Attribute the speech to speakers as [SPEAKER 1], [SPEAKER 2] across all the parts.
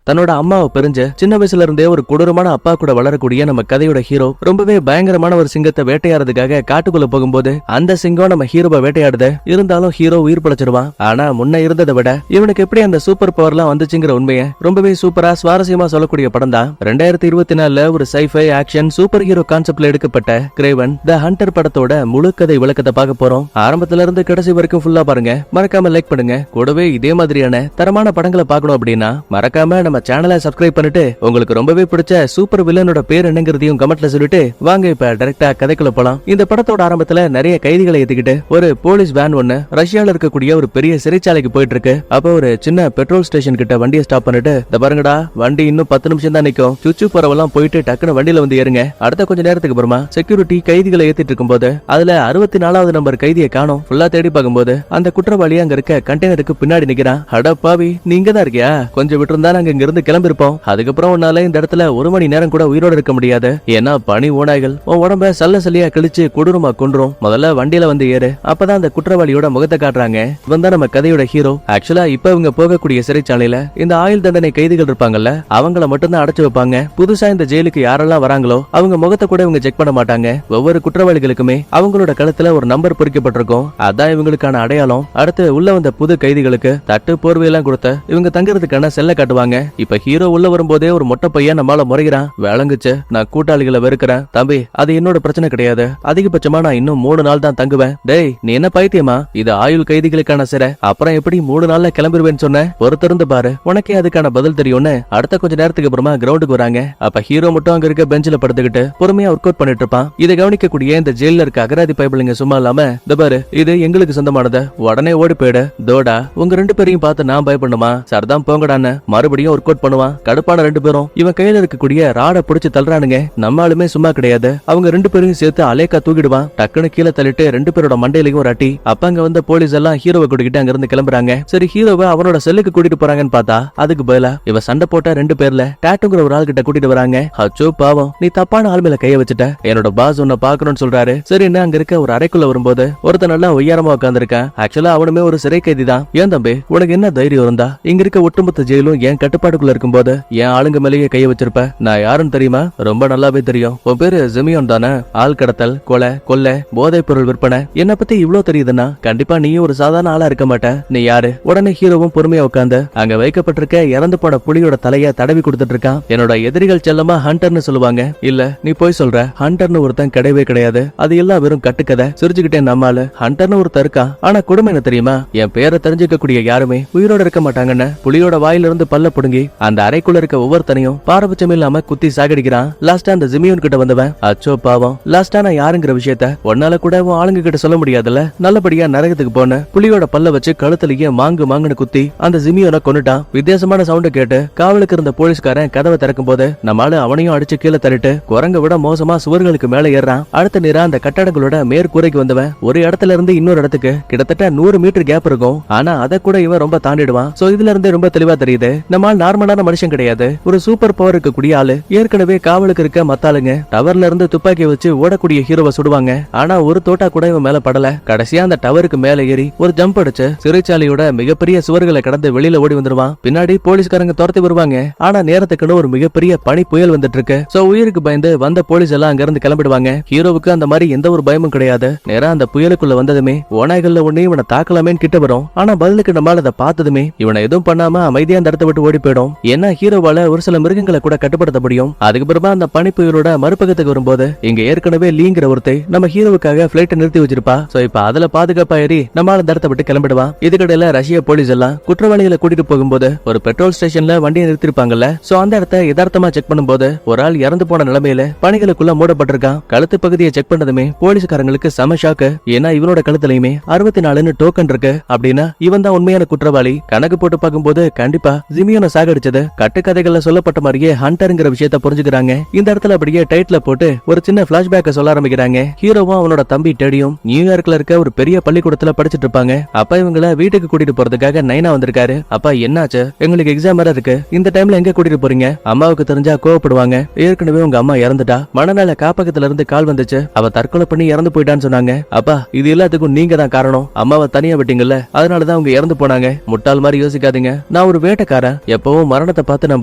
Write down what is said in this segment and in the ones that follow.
[SPEAKER 1] தன்னோட அம்மாவை பிரிஞ்சு சின்ன வயசுல இருந்தே ஒரு கொடூரமான அப்பா கூட வளரக்கூடிய நம்ம கதையோட ஹீரோ ரொம்பவே பயங்கரமான ஒரு சிங்கத்தை வேட்டையாடுறதுக்காக காட்டுக்குள்ள போகும்போது அந்த சிங்கம் நம்ம ஹீரோவை வேட்டையாடுது. இருந்தாலும் ஹீரோ உயிர் பழச்சிருவான். ஆனா முன்ன இருந்ததை விட இவனுக்கு எப்படி அந்த சூப்பர் பவர் எல்லாம் வந்துச்சுங்கிற உண்மையை ரொம்பவே சூப்பரா சுவாரஸ்யமா சொல்லக்கூடிய படம் தான் 2024 ஒரு சைஃபை ஆக்ஷன் சூப்பர் ஹீரோ கான்செப்ட்ல எடுக்கப்பட்ட கிரேவன் தி ஹண்டர் படத்தோட முழு கதை விளக்கத்தை பார்க்க போறோம். ஆரம்பத்துல இருந்து கடைசி வரைக்கும் ஃபுல்லா பாருங்க. மறக்காம லைக் பண்ணுங்க. கூடவே இதே மாதிரியான தரமான படங்களை பார்க்கணும் அப்படின்னா மறக்காம நம்ம சேனலை சப்ஸ்கிரைப் பண்ணிட்டு உங்களுக்கு ரொம்பவே பிடிச்ச சூப்பர் வில்லனோட பேர் என்னங்கிறதையும் கமெண்ட்ல சொல்லிட்டு வாங்க இப்ப டைரக்டா கதைக்குள்ள போலாம். இந்த படத்தோட ஆரம்பத்துல நிறைய கைதிகளை ஏத்திக்கிட்டு ஒரு போலீஸ் வேன் ஒண்ணு ரஷ்யால இருக்கக்கூடிய ஒரு பெரிய சிறைச்சாலைக்கு போயிட்டு இருக்கு. அப்ப ஒரு சின்ன பெட்ரோல் ஸ்டேஷன் கிட்ட வண்டியை ஸ்டாப் பண்ணிட்டு இந்த பாருங்கடா வண்டி இன்னும் 10 நிமிஷம் தான் நிக்கும். சுச்சு போறவெல்லாம் போயிட்டு டக்குனு வண்டியில வந்து ஏறுங்க. அடுத்த கொஞ்ச நேரத்துக்கு அப்புறமா செக்யூரிட்டி கைதிகளை ஏத்திட்டு இருக்கும்போது அதுல 64வது நம்பர் கைதியை காணோம். ஃபுல்லா தேடி பார்க்கும்போது அந்த குற்றவாளி அங்க இருக்க கண்டெய்னருக்கு பின்னாடி நிக்கிறான். அட பாவி, நீங்க தான் இருக்கியா? கொஞ்சம் விட்டுருந்தா நாங்க இங்க இருந்து கிளம்பிருப்போம். அதுக்கப்புறம் உன்னால இந்த இடத்துல 1 மணி நேரம் கூட உயிரோட இருக்க முடியாது. ஏன்னா பனி ஓநாய்கள் உன் உடம்ப சல்ல சல்லியா கிழிச்சு கொடூரமா கொன்றும். முதல்ல வண்டியில வந்து ஏறு. அப்பதான் அந்த குற்றவாளியோட முகத்தை காட்டுறாங்க. இவன் தான் நம்ம கதையோட ஹீரோ. ஆக்சுவலா இப்ப இவங்க போகக்கூடிய சிறைச்சாலையில இந்த ஆயுள் தண்டனை கைதிகள் இருப்பாங்கல்ல, அவங்கள மட்டும் தான் அடைச்சு வைப்பாங்க. புதுசா இந்த ஜெயிலுக்கு யாரெல்லாம் வராங்களோ அவங்க முகத்தை கூட இவங்க செக் பண்ண மாட்டாங்க. ஒவ்வொரு குற்றவாளிகளுக்குமே அவங்களோட கழுத்துல ஒரு நம்பர் பொறிக்கப்பட்டிருக்கும். அதான் இவங்களுக்கான அடையாளம். அடுத்து உள்ள வந்த புது கைதிகளுக்கு தட்டு போர்வையெல்லாம் கொடுத்து இவங்க தங்குறதுக்கான செல்ல காட்டுவாங்க. இப்ப ஹீரோ உள்ள வரும்போதே ஒரு மொட்டை பையன் நம்மால முறைகிறான். விளங்குச்சு, நான் கூட்டாளிகளை வெறுக்கிறேன் தம்பி. அது என்னோட பிரச்சனை கிடையாது. அதிகபட்சமா நான் இன்னும் 3 நாள் தான் தங்குவேன். டேய், நீ என்ன பைத்தியமா? இது ஆயுள் கைதிகளுக்கான சிறை. அப்புறம் எப்படி 3 நாள்ல கிளம்பிடுவேன்னு சொன்ன? பொறுத்திருந்து பாரு, உனக்கே அதுக்கான பதில் தெரியும்னு. அடுத்த கொஞ்ச நேரத்துக்கு அப்புறமா கிரவுண்டுக்கு வராங்க. அப்ப ஹீரோ மட்டும் அங்க இருக்க பெஞ்சில படுத்துக்கிட்டு பொறுமையா ஒர்க் அவுட் பண்ணிட்டு இருப்பான். இதை கவனிக்கக்கூடிய இந்த ஜெயில இருக்க அகராதி பைபிளுங்க சும்மா இல்லாம இந்த பாரு, இது எங்களுக்கு சொந்தமானது, உடனே ஓடி போயிடு. தோடா, உங்க 2 பேரையும் பார்த்து நான் பயப்படணுமா? சர்தான் போங்கடான்னு மறுபடியும் ஒர்க் அவுட் பண்ணுவான். கடுப்பான 2 பேரும் இவன் கையில இருக்கக்கூடிய ராட புடிச்சு தள்ளுறானுங்க. நம்மளுமே சும்மா கிடையாது. அவங்க 2 பேரையும் சேர்த்து அலேக்கா தூக்கிடுவான். டக்குன்னு கீழே தள்ளிட்டு 2 பேரோட மண்டையிலையும் ஒரு அட்டி. அப்ப அங்க வந்த போலீஸ் எல்லாம் ஹீரோவை கூட்டிட்டு அங்க இருந்து கிளம்புறாங்க. சரி, ஹீரோவை அவனோட செல்லுக்கு கூட்டிட்டு போறாங்கன்னு பார்த்தா அதுக்கு பதிலா இவ சண்டை போட்ட 2 பேர்ல டாட்டுங்கிற ஒரு ஆள் கிட்ட கூட்டிட்டு வராங்க. அச்சோ பாவம், நீ தப்பான ஆள் மேல கைய வச்சுட்ட. என்னோட பாஸ் உன்னை பாக்கணும்னு சொல்றாரு. சரின்னு அங்க இருக்க ஒரு அறைக்குள்ள வரும்போது ஒருத்தன் நல்லா உயரமா உட்கார்ந்திருக்கான். ஆக்சுவலா அவனுமே ஒரு சிறை கைதி தான். ஏன் தம்பி, உனக்கு என்ன தைரியம் இருந்தா இங்க இருக்க ஒட்டுமொத்த ஜெயிலும் என் கட்டுப்பாட்டுக்குள்ள இருக்கும்போது என் ஆளுங்க மேலேயே கைய வச்சிருப்ப? நான் யாருன்னு தெரியுமா? ரொம்ப நல்லாவே தெரியும். உன் பேரு ஜெமியோன் தானே? ஆள் கடத்தல், கொலை, கொள்ளை, போதைப் பொருள் விற்பனை, என்ன பத்தி இவ்வளவு தெரியுதுன்னா கண்டிப்பா நீயும் ஒரு சாதாரண ஆளா இருக்க மாட்ட. நீ யாரு? உடனே ஹீரோவும் பொறுமையா உட்கார்ந்து அங்க வைக்கப்பட்டிருக்க இறந்து போன புலியோட தலைய தடவி கொடுத்துட்டு இருக்கான். என்னோட எதிரிகள் செல்லமா ஹண்டர்னு சொல்லுவாங்க. இல்ல, நீ போய் சொல்ற. ஹண்டர்னு ஒருத்தன் கிடையவே கிடையாது. அது எல்லாம் வெறும் கட்டுக்கதை. சிரிச்சுக்கிட்டே நம்மால ஹண்டர்னு ஒருத்தர் இருக்கான். ஆனா கொடுமை என்ன தெரியுமா? என் பேரை தெரிஞ்சுக்க கூடிய யாருமே உயிரோட இருக்க மாட்டாங்கன்னு புலியோட வாயிலிருந்து பல்ல புடுங்கி அந்த அறைக்குள்ள இருக்க ஒவ்வொருத்தனையும் பாரபட்சம் இல்லாம குத்தி சாகடிக்கிறான். லாஸ்டா அந்த ஜிமியோன் கிட்ட வந்தவன், அச்சோ பாவம், லாஸ்டா நான் யாருங்கிற விஷயத்த உன்னால கூட உன் ஆளுங்க கிட்ட சொல்ல முடியாதுல்ல. நல்லபடியா நரகத்துக்கு போன புலியோட பல்ல வச்சு கழுத்துலயே மாங்குன்னு குத்தி அந்த ஜிமியோனை கொன்னுட்டான். வித்தியாசமான சவுண்ட் கேட்டு காவலுக்கு இருந்த போலீஸ்காரன் கதவை திறக்கும் போது நம்மால அவனையும் அடிச்சு கீழே தள்ளிட்டு குரங்க விட மோசமா சுவர்களுக்கு மேல ஏறான். அடுத்த நேரம் அந்த கட்டடங்களோட மேற்கூரைக்கு வந்தவன் ஒரு இடத்துல இருந்து இன்னொரு இடத்துக்கு கிட்டத்தட்ட 100 மீட்டர் கேப் இருக்கும். ஆனா அதை கூட இவன் ரொம்ப தாண்டிடுவான். சோ இதுல இருந்து ரொம்ப தெளிவா தெரியுது நம்மால் நார்மலான மனுஷன் கிடையாது, ஒரு சூப்பர் பவர் இருக்கக்கூடிய ஆளு. ஏற்கனவே காவலுக்கு இருக்க மத்தாளுங்க டவர்ல இருந்து துப்பாக்கி வச்சு ஓடக்கூடிய ஹீரோவை சுடுவாங்க. ஆனா ஒரு தோட்டா கூட இவன் மேல படல. கடைசியா அந்த டவருக்கு மேல ஏறி ஒரு ஜம்ப் அடிச்சு சிறைச்சாலையோட மிகப்பெரிய சுவர்களை கடந்து வெளியில ஓடி வந்துருவான். பின்னாடி போலீஸ்காரங்க துரத்தி வருவாங்க. ஆனா நேரத்துக்குன்னு ஒரு மிகப்பெரிய பனி புயல் வந்துட்டு இருக்கு. சோ உயிருக்கு பயந்து வந்த போலீஸ் எல்லாம் அங்க இருந்து கிளம்பிடுவாங்க. ஹீரோவுக்கு அந்த மாதிரி எந்த ஒரு பயமும் கிடையாது. நேரா அந்த புயலுக்குள்ள வந்ததுமே ஓநாய்கள்ல ஒண்ணு இவனை தாக்கலாமேன்னு கிட்ட வரும். ஆனா பதிலுக்கு நம்மால அதை பார்த்ததுமே இவனை எதுவும் பண்ணாம அமைதியா அந்த இடத்தை விட்டு ஓடி போயிடும். ஏன்னா ஹீரோவால ஒரு சில மிருகங்களை கூட கட்டுப்படுத்த முடியும். அதுக்கப்புறமா அந்த பனி புயலோட மறுபக்கத்துக்கு வரும்போது இங்க ஏற்கனவே லீங்கிற ஒருத்தை நம்ம ஹீரோவுக்காக பிளைட்டை நிறுத்தி வச்சிருப்பா. சோ இப்ப அதுல பாதுகாப்பா ஏறி நம்மால அந்த இடத்தை விட்டு கிளம்பிடுவான். இதுக்கடையில ரஷ்ய போலீஸ் எல்லாம் குற்றவாளிகளை கூட்டிட்டு போகும்போது ஒரு பெட்ரோல் ஸ்டேஷன்ல வண்டியை நிறுத்திருப்பாங்கல்ல. சோ அந்த இடத்தை யதார்த்தமா செக் பண்ணும்போது ஒரு ஆள் இறந்து போன நிலைமையில பணிகளுக்குள்ள மூடப்பட்டிருக்கான். கழுத்து பகுதியை செக் பண்ணதுமே போலீஸ்காரங்களுக்கு செம ஷாக்கு. ஏன்னா இவனோட கழுத்துலயுமே 64 டோக்கன் இருக்கு. அப்படின்னா இவன் தான் உண்மையான குற்றவாளி. கணக்கு போட்டு பார்க்கும்போது கண்டிப்பா ஜிமியோனை சாகடிச்சது கட்டுக்கதைகள்ல சொல்லப்பட்ட மாதிரியே ஹண்டர்ங்கிற விஷயத்த புரிஞ்சுக்கிறாங்க. இந்த இடத்துல அப்படியே டைட்டில போட்டு ஒரு சின்ன பிளாஷ்பேக்க சொல்ல ஆரம்பிக்கிறாங்க. ஹீரோவும் அவனோட தம்பி டெடியும் நியூயார்க்ல இருக்க ஒரு பெரிய பள்ளிக்கூடத்துல படிச்சிட்டு இருப்பாங்க. அப்ப இவங்கள வீட்டுக்கு கூட்டிட்டு போறதுக்காக நைனா வந்திருக்காரு. அப்பா என்னாச்சு? எங்களுக்கு எக்ஸாம் வேற இருக்கு. இந்த டைம்ல எங்க கூட்டிட்டு போறீங்க? அம்மாவுக்கு தெரிஞ்சா கோவப்படுவாங்க. ஏற்கனவே உங்க அம்மா இறந்துட்டா. மனநல காப்பகத்துல இருந்து கால் வந்துச்சு. அவ தற்கொலை பண்ணி இறந்து போயிட்டான்னு சொன்னாங்க. அப்பா இது எல்லாத்துக்கும் நீங்க தான் காரணம். அம்மாவை தனியா விட்டீங்கல்ல, அதனாலதான் அவங்க இறந்து போனாங்க. முட்டாள் மாதிரி யோசிக்காதீங்க. நான் ஒரு வேட்டைக்காரன். எப்பவும் எப்பவும் மரணத்தை பார்த்து நான்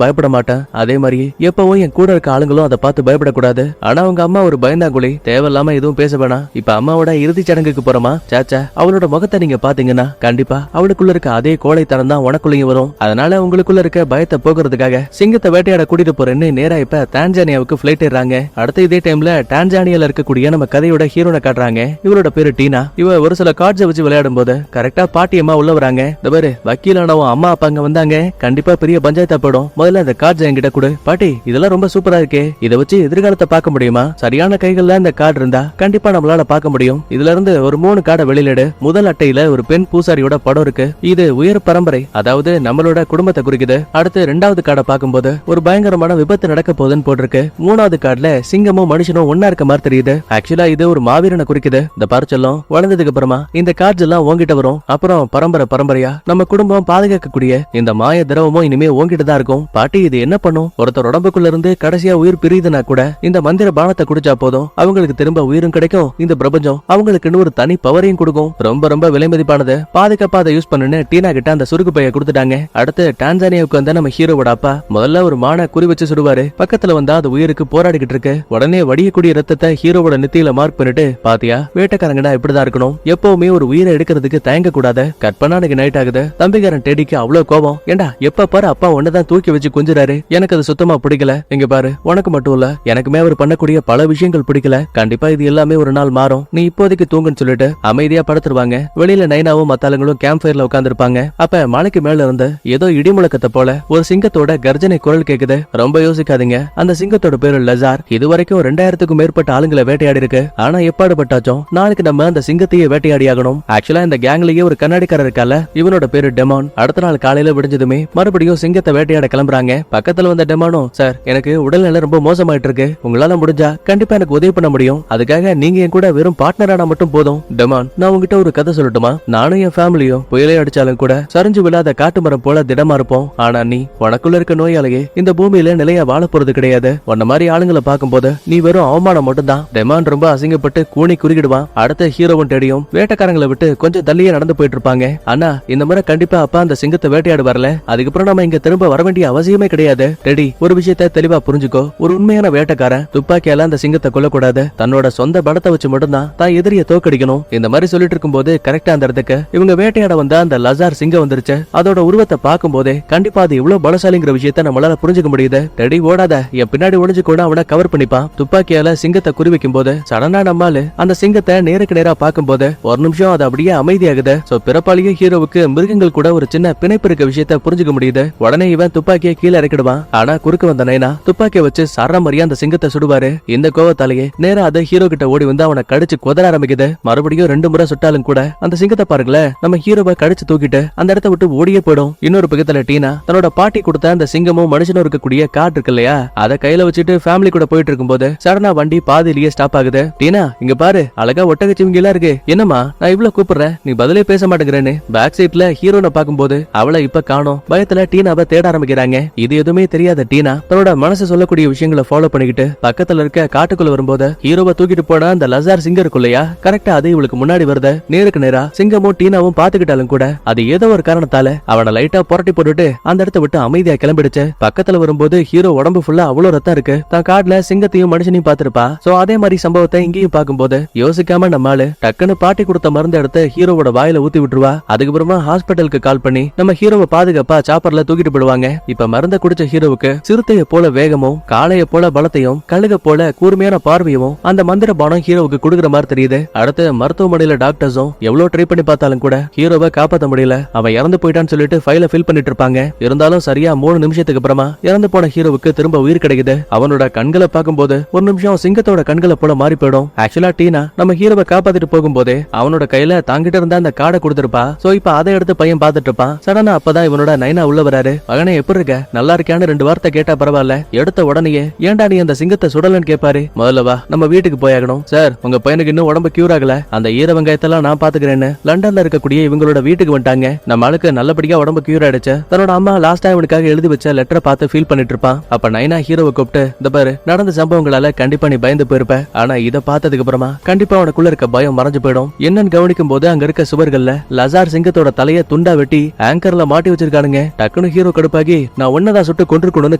[SPEAKER 1] பயப்பட மாட்டேன், அதே மாதிரி எப்பவும் என் கூட இருக்க ஆளுங்களும் அதை பார்த்து பயப்படக்கூடாது. ஆனா அவங்க அம்மா ஒரு பயந்தாங்குழி, தேவையில்லாம எதுவும் பேச வேணாம். இப்ப அம்மாவோட இறுதி சடங்குக்கு போறோமா, சாச்சா அவளோட முகத்தை நீங்க பாத்தீங்கன்னா கண்டிப்பா அவளுக்குள்ள இருக்க அதே கோழைத்தனம் தான் உனக்குள்ளயும் வரும். அதனால உங்களுக்குள்ள இருக்க பயத்தை போக்குறதுக்காக சிங்கத்தை வேட்டையாட கூட்டிட்டு போறேன்னு நேரா இப்ப டான்சானியாவுக்கு பிளைட் ஏறாங்க. அடுத்த இதே டைம்ல டான்சானியால இருக்கக்கூடிய நம்ம கதையோட ஹீரோனை காட்டுறாங்க. இவரோட பேரு டீனா. இவ ஒரு சில கார்ட்ஸை வச்சு விளையாடும் போது கரெக்டா பாட்டி அம்மா உள்ள வராங்க. இந்த பாரு வக்கீலானவன் அம்மா அப்பா அங்க வந்தாங்க, கண்டிப்பா பெரிய பஞ்சாயத்தா போடும், முதல்ல அந்த கார்ட்ஸ் என்கிட்ட கொடு. பாட்டி இதெல்லாம் ரொம்ப சூப்பரா இருக்கே, இதை வச்சு எதிர்காலத்தை பார்க்க முடியுமா? சரியான கைகள்ல இந்த கார்டு இருந்தா கண்டிப்பா நம்மளால பார்க்க முடியும். இதுல இருந்து ஒரு 3 கார்டை வெளியிடு. முதல் அட்டையில ஒரு பெண் பூசாரியோட படம் இருக்கு, இது உயர் பரம்பரை, அதாவது நம்மளோட குடும்பத்தை குறிக்குது. அடுத்து 2வது கார்டை பார்க்கும்போது ஒரு பயங்கரமான விபத்து நடக்க போகுதுன்னு போட்டிருக்கு. 3வது கார்டுல சிங்கமும் மனுஷனும் ஒன்னா இருக்க மாதிரி தெரியுது. ஆக்சுவலா இது ஒரு மாவீரனை குறிக்குது. இந்த பரிச்செல்லாம் வளர்ந்ததுக்கு அப்புறமா இந்த கார்ட்ஸ் எல்லாம் உங்ககிட்ட வரும். அப்புறம் பரம்பரையா நம்ம குடும்பம் பாதுகாக்கக்கூடிய இந்த மாய திரவமும் இனிமே உங்ககிட்ட தான் இருக்கும். பாட்டி இது என்ன பண்ணும்? ஒருத்தர் உடம்புக்குள்ள இருந்து கடைசியா உயிர் பிரியுதுன்னா கூட இந்த மந்திர பானத்தை குடிச்சா போதும், அவங்களுக்கு திரும்ப உயிரும் கிடைக்கும். இந்த பிரபஞ்சம் அவங்களுக்குன்னு ஒரு தனி பவரையும் கொடுக்கும். ரொம்ப விலை மதிப்பானது, பாதுகாப்பா அதை யூஸ் பண்ணுன்னு டீனா கிட்ட அந்த சுருக்கு பைய கொடுத்துட்டாங்க. அடுத்து டான்சானியாவுக்கு வந்த நம்ம ஹீரோவோட அப்பா முதல்ல ஒரு மான குறி வச்சு சுடுவாரு. பக்கத்துல வந்தா அது உயிருக்கு போராடிக்கிட்டு இருக்கு. உடனே வடியக்கூடிய ரத்தத்தை ஹீரோவோட நெத்தியில மார்க் பண்ணிட்டு, பாத்தியா வேட்டைக்காரங்கடா இப்படிதான் இருக்கணும், எப்பவுமே ஒரு உயிரை எடுக்கிறதுக்கு தயங்க கூடாது. கற்பனானுக்கு நைட் ஆகுது. தம்பிக்காரன் டெடிக்கு அவ்வளவு கோபம். ஏண்டா எப்ப பாரு அப்பா ஒன்னதான் தூக்கி வச்சு கொஞ்சிறாரு, எனக்கு அது சுத்தமா பிடிக்கல. இங்க பாரு உனக்கு மட்டும் இல்ல எனக்குமே அவர் பண்ணக்கூடிய பல விஷயங்கள் பிடிக்கல. கண்டிப்பா இது எல்லாமே ஒரு நாள் மாறும், நீ இப்போதைக்கு தூங்குன்னு சொல்லிட்டு அமைதியா படுத்துருவாங்க. வெளியில நைனாவும் மத்தாளுங்களும் கேம்ப் ஃபயர்ல உட்கார்ந்துருப்பாங்க. அப்ப மலைக்கு மேல இருந்து ஏதோ இடிமுழக்கத்தை போல ஒரு சிங்கத்தோட கர்ஜனை குரல் கேக்குது. ரொம்ப யோசிக்காதீங்க, அந்த சிங்கத்தோட பேரு லசார். இதுவரைக்கும் 2000க்கும் மேற்பட்ட ஆளுங்களை வேட்டையாடி இருக்கு. ஆனா எப்பாடுபட்டாச்சும் நாளைக்கு நம்ம அந்த சிங்கத்தையே வேட்டையாடி ஆகணும். ஆக்சுவலா இந்த கேங்லயே ஒரு கண்ணாடிக்காரர் இருக்கால, இவனோட பேரு டெமான். அடுத்த நாள் காலையில விடிஞ்சதுமே மறுபடியும் சிங்கத்தை வேட்டையாட கிளம்புறாங்க. பக்கத்துல வந்த டெமானும், சார் எனக்கு உடல்நிலை ரொம்ப மோசமாயிட்டு இருக்கு, உங்களால முடிஞ்சா கண்டிப்பா எனக்கு உதவி பண்ண முடியும், அதுக்காக நீங்க என் கூட வெறும் பார்ட்னரானா மட்டும் போதும். டெமான் நான் உங்ககிட்ட ஒரு கதை சொல்லட்டுமா? நானும் என் ஃபேமிலியும் புயலே அடிச்சாலும் கூட சரிஞ்சு விழாத காட்டு மரம் போல திடமா இருப்போம். ஆனா நீ உனக்குள்ள இருக்க நோயாலேயே இந்த பூமியில நிலையா வாழ போறது கிடையாது. உன்ன மாதிரி ஆளுங்களை பார்க்கும்போது நீ வெறும் அவமானம் மட்டும் தான். டெமான் ரொம்ப அசிங்கப்பட்டு கூனி குறுக்கிடுவான். அடுத்த ஹீரோவும் டெடியும் வேட்டைக்காரங்களை விட்டு கொஞ்சம் தள்ளியே நடந்து போயிட்டு இருப்பாங்க. ஆனா இந்த முறை கண்டிப்பா அப்பா அந்த சிங்கத்தை வேட்டையாடு வரல, அதுக்கப்புறம் நம்ம இங்க திரும்ப வர வேண்டிய அவசியமே கிடையாது. டெடி ஒரு விஷயத்த தெளிவா புரிஞ்சுக்கோ, ஒரு உண்மையான வேட்டைக்காரன் துப்பாக்கியால அந்த சிங்கத்தை கொல்லக்கூடாது, தன்னோட சொந்த படத்தை வச்சு மட்டும்தான் தான் எதிரிய தோக்கடிக்கணும். இந்த மாதிரி சொல்லிட்டு இருக்கும் போது கரெக்டா அந்த இடத்துக்கு இவங்க வேட்டையாட வந்த அந்த லசார் சிங்கம் வந்துருச்சு. அதோட உருவத்தை பார்க்கும் போதே கண்டிப்பா அது இவ்வளவு பலசாலிங்கிற விஷயத்த நம்மளால புரிஞ்சுக்க முடியுது. டெடி ஓடாத, என் பின்னாடி ஒளிஞ்சு கூட அவனை கவர் பண்ணிப்பான். துப்பாக்கியால சிங்கத்தை குறி வைக்கும் போது சடனா நம்மால அந்த சிங்கத்தை நேருக்கு நேரா பார்க்கும் போது ஒரு நிமிஷம் அது அப்படியே அமைதியாகுது. சோ பிறப்பாளிய ஹீரோவுக்கு மிருகங்கள் கூட ஒரு சின்ன பிணைப்பு இருக்க விஷயத்த புரிஞ்சுக்க முடியுது. உடனே இவன் துப்பாக்கியை கீழே இறக்கிடுவான். ஆனா குறுக்க வந்த நைனா துப்பாக்கியை வச்சு சர மாதிரியா அந்த சிங்கத்தை சுடுவாரு. இந்த கோவத்தாலேயே நேரா அதை ஹீரோ கிட்ட ஓடி வந்து அவனை கடிச்சு கொதற ஆரம்பிக்குது. மறுபடியும் 2 முறை சுட்டாலும் கூட அந்த சிங்கத்தை பாருங்களேன், நம்ம ஹீரோவை கடிச்சு தூக்கிட்டு அந்த இடத்த விட்டு ஓடியே போயிடும். இன்னொரு பக்கத்துல டீனா தன்னோட பாட்டி கொடுத்த அந்த சிங்கமும் மனுஷனும் இருக்கக்கூடிய கார்டு இருக்கு இல்லையா, அதை கையில வச்சுட்டு ஃபேமிலி கூட போயிட்டு இருக்கும்போது சடனா வண்டி பாதியிலேயே ஸ்டாப் ஆகுது. டீனா இங்க பாரு, அழகா ஒட்டகச்சிவிங்க எல்லாம் இருக்கு, என்னமா நான் இவ்வளவு கூப்பிடுறேன் நீ பதிலே பேச மாட்டேங்கிறேன்னு பேக் சீட்ல ஹீரோனை பார்க்கும்போது அவளை இப்ப காணோம். பயத்துல டீனாவை தேட ஆரம்பிக்கிறாங்க. இது எதுவுமே தெரியாத டீனா தன்னோட மனசு சொல்லக்கூடிய விஷயங்களை ஃபாலோ பண்ணிக்கிட்டு பக்கத்துல இருக்க காட்டுக்குள்ள வரும்போது ஹீரோவை தூக்கிட்டு போன அந்த லசார் சிங்கம் இருக்கு இல்லையா, கரெக்டா அது இவளுக்கு முன்னாடி வருது. நேருக்கு நேரா சிங்கமும் டீனாவும் பாத்துக்கிட்டாலும் கூட அது ஏதோ ஒரு காரணத்தால அவனை லைட்டா புரட்டி போட்டுட்டு அந்த இடத்த விட்டு அமைதியா கிளம்பிடுச்சு. பக்கத்துல வரும்போது ஹீரோ உடம்பு ஃபுல்லா அவ்வளவு ரத்தம் இருக்கு. தான் காட்டுல சிங்கத்தையும் மனுஷனையும் பாத்துருப்பா. சோ அதே மாதிரி சம்பவத்தை இங்கேயும் பார்க்கும்போது யோசிக்காம நம்மால டக்குன்னு பாட்டி கொடுத்த மருந்து எடுத்து ஹீரோவோட வாயில ஊத்தி விட்டுருவா. அதுக்கப்புறமா ஹாஸ்பிட்டலுக்கு கால் பண்ணி நம்ம ஹீரோவை பாதுகாப்பா சாப்பர்ல தூக்கிட்டு போடுவாங்க. இப்ப மருந்த குடிச்ச ஹீரோவுக்கு சிறுத்தைய போல வேகமும் காளைய போல பலத்தையும் கழுக போல கூர்மையான பார்வையும் அந்த மந்திர பானம் ஹீரோவுக்கு கொடுக்குற மாதிரி தெரியுது. அடுத்து மருத்துவமனையில டாக்டர்ஸும் எவ்வளவு ட்ரை பண்ணி பார்த்தாலும் கூட ஹீரோவை காப்பாத்த முடியல. அவன் இறந்து போயிட்டான்னு சொல்லிட்டு ஃபைல ஃபில் பண்ணிட்டு இருப்பாங்க. இருந்தாலும் சரியா 3 நிமிஷத்துக்கு அப்புறமா இறந்து போன ஹீரோவுக்கு திரும்ப உயிர் கிடைக்குது. அவனோட கண்களை பார்க்கும்போது ஒரு நிமிஷம் சிங்கத்தோட கண்களை போல மாறி போயிடும். ஆக்சுவலா டீனா நம்ம ஹீரோவை காப்பாத்திட்டு போகும்போதே அவனோட கையில தாங்கிட்டு இருந்த அந்த காடை கொடுத்திருப்பா. சோ இப்ப அதை எடுத்து பையன் பாத்துட்டு இருப்பான். சடனா அப்பதான் இவனோட நைனா உள்ள வராரு. மகனே எப்படி இருக்க, நல்லா இருக்கான்னு 2 வார்த்தை கேட்டா பரவாயில்ல, எடுத்த உடனேயே ஏன்டா நீ அந்த சிங்கத்தை சுடலன்னு கேட்பாரு. முதல்ல வா நம்ம வீட்டுக்கு போயாகணும். சார் உங்க பையனுக்கு இன்னும் உடம்பு கியூர் ஆகல, அந்த ஈர வெங்காயத்தெல்லாம் நான் பாத்துக்கிறேன்னு லண்டன்ல இருக்கக்கூடிய இவங்களோட வீட்டுக்கு வந்துட்டாங்க. நம்ம ஆளுக்கு நல்லபடியா உடம்பு கியூர் ஆயிடுச்சு. தன்னோட அம்மா லாஸ்ட் டைம் இவனுக்காக எழுதி வச்ச லெட்டரை பார்த்து ஃபீல் பண்ணிட்டு இருப்பான். அப்ப நைனா ஹீரோவை கூப்பிட்டு, இந்த பாரு நடந்த சம்பவங்களால கண்டிப்பா நீ பயந்து போயிருப்ப, ஆனா இதை பார்த்ததுக்கு அப்புறமா கண்டிப்பா உனக்குள்ள இருக்க பயம் மறைஞ்சு போயிடும். என்னன்னு கவனிக்கும் போது அங்க இருக்க சுவர்கள்ல லசார் சிங்கத்தோட தலைய துண்டா வெட்டி ஆங்கர்ல மாட்டி வச்சிருக்கானுங்க. டக்குனு ஹீரோ ஹீரோ கடுப்பாகி நான் ஒன்னதான் சுட்டு கொண்டிருக்கணும்னு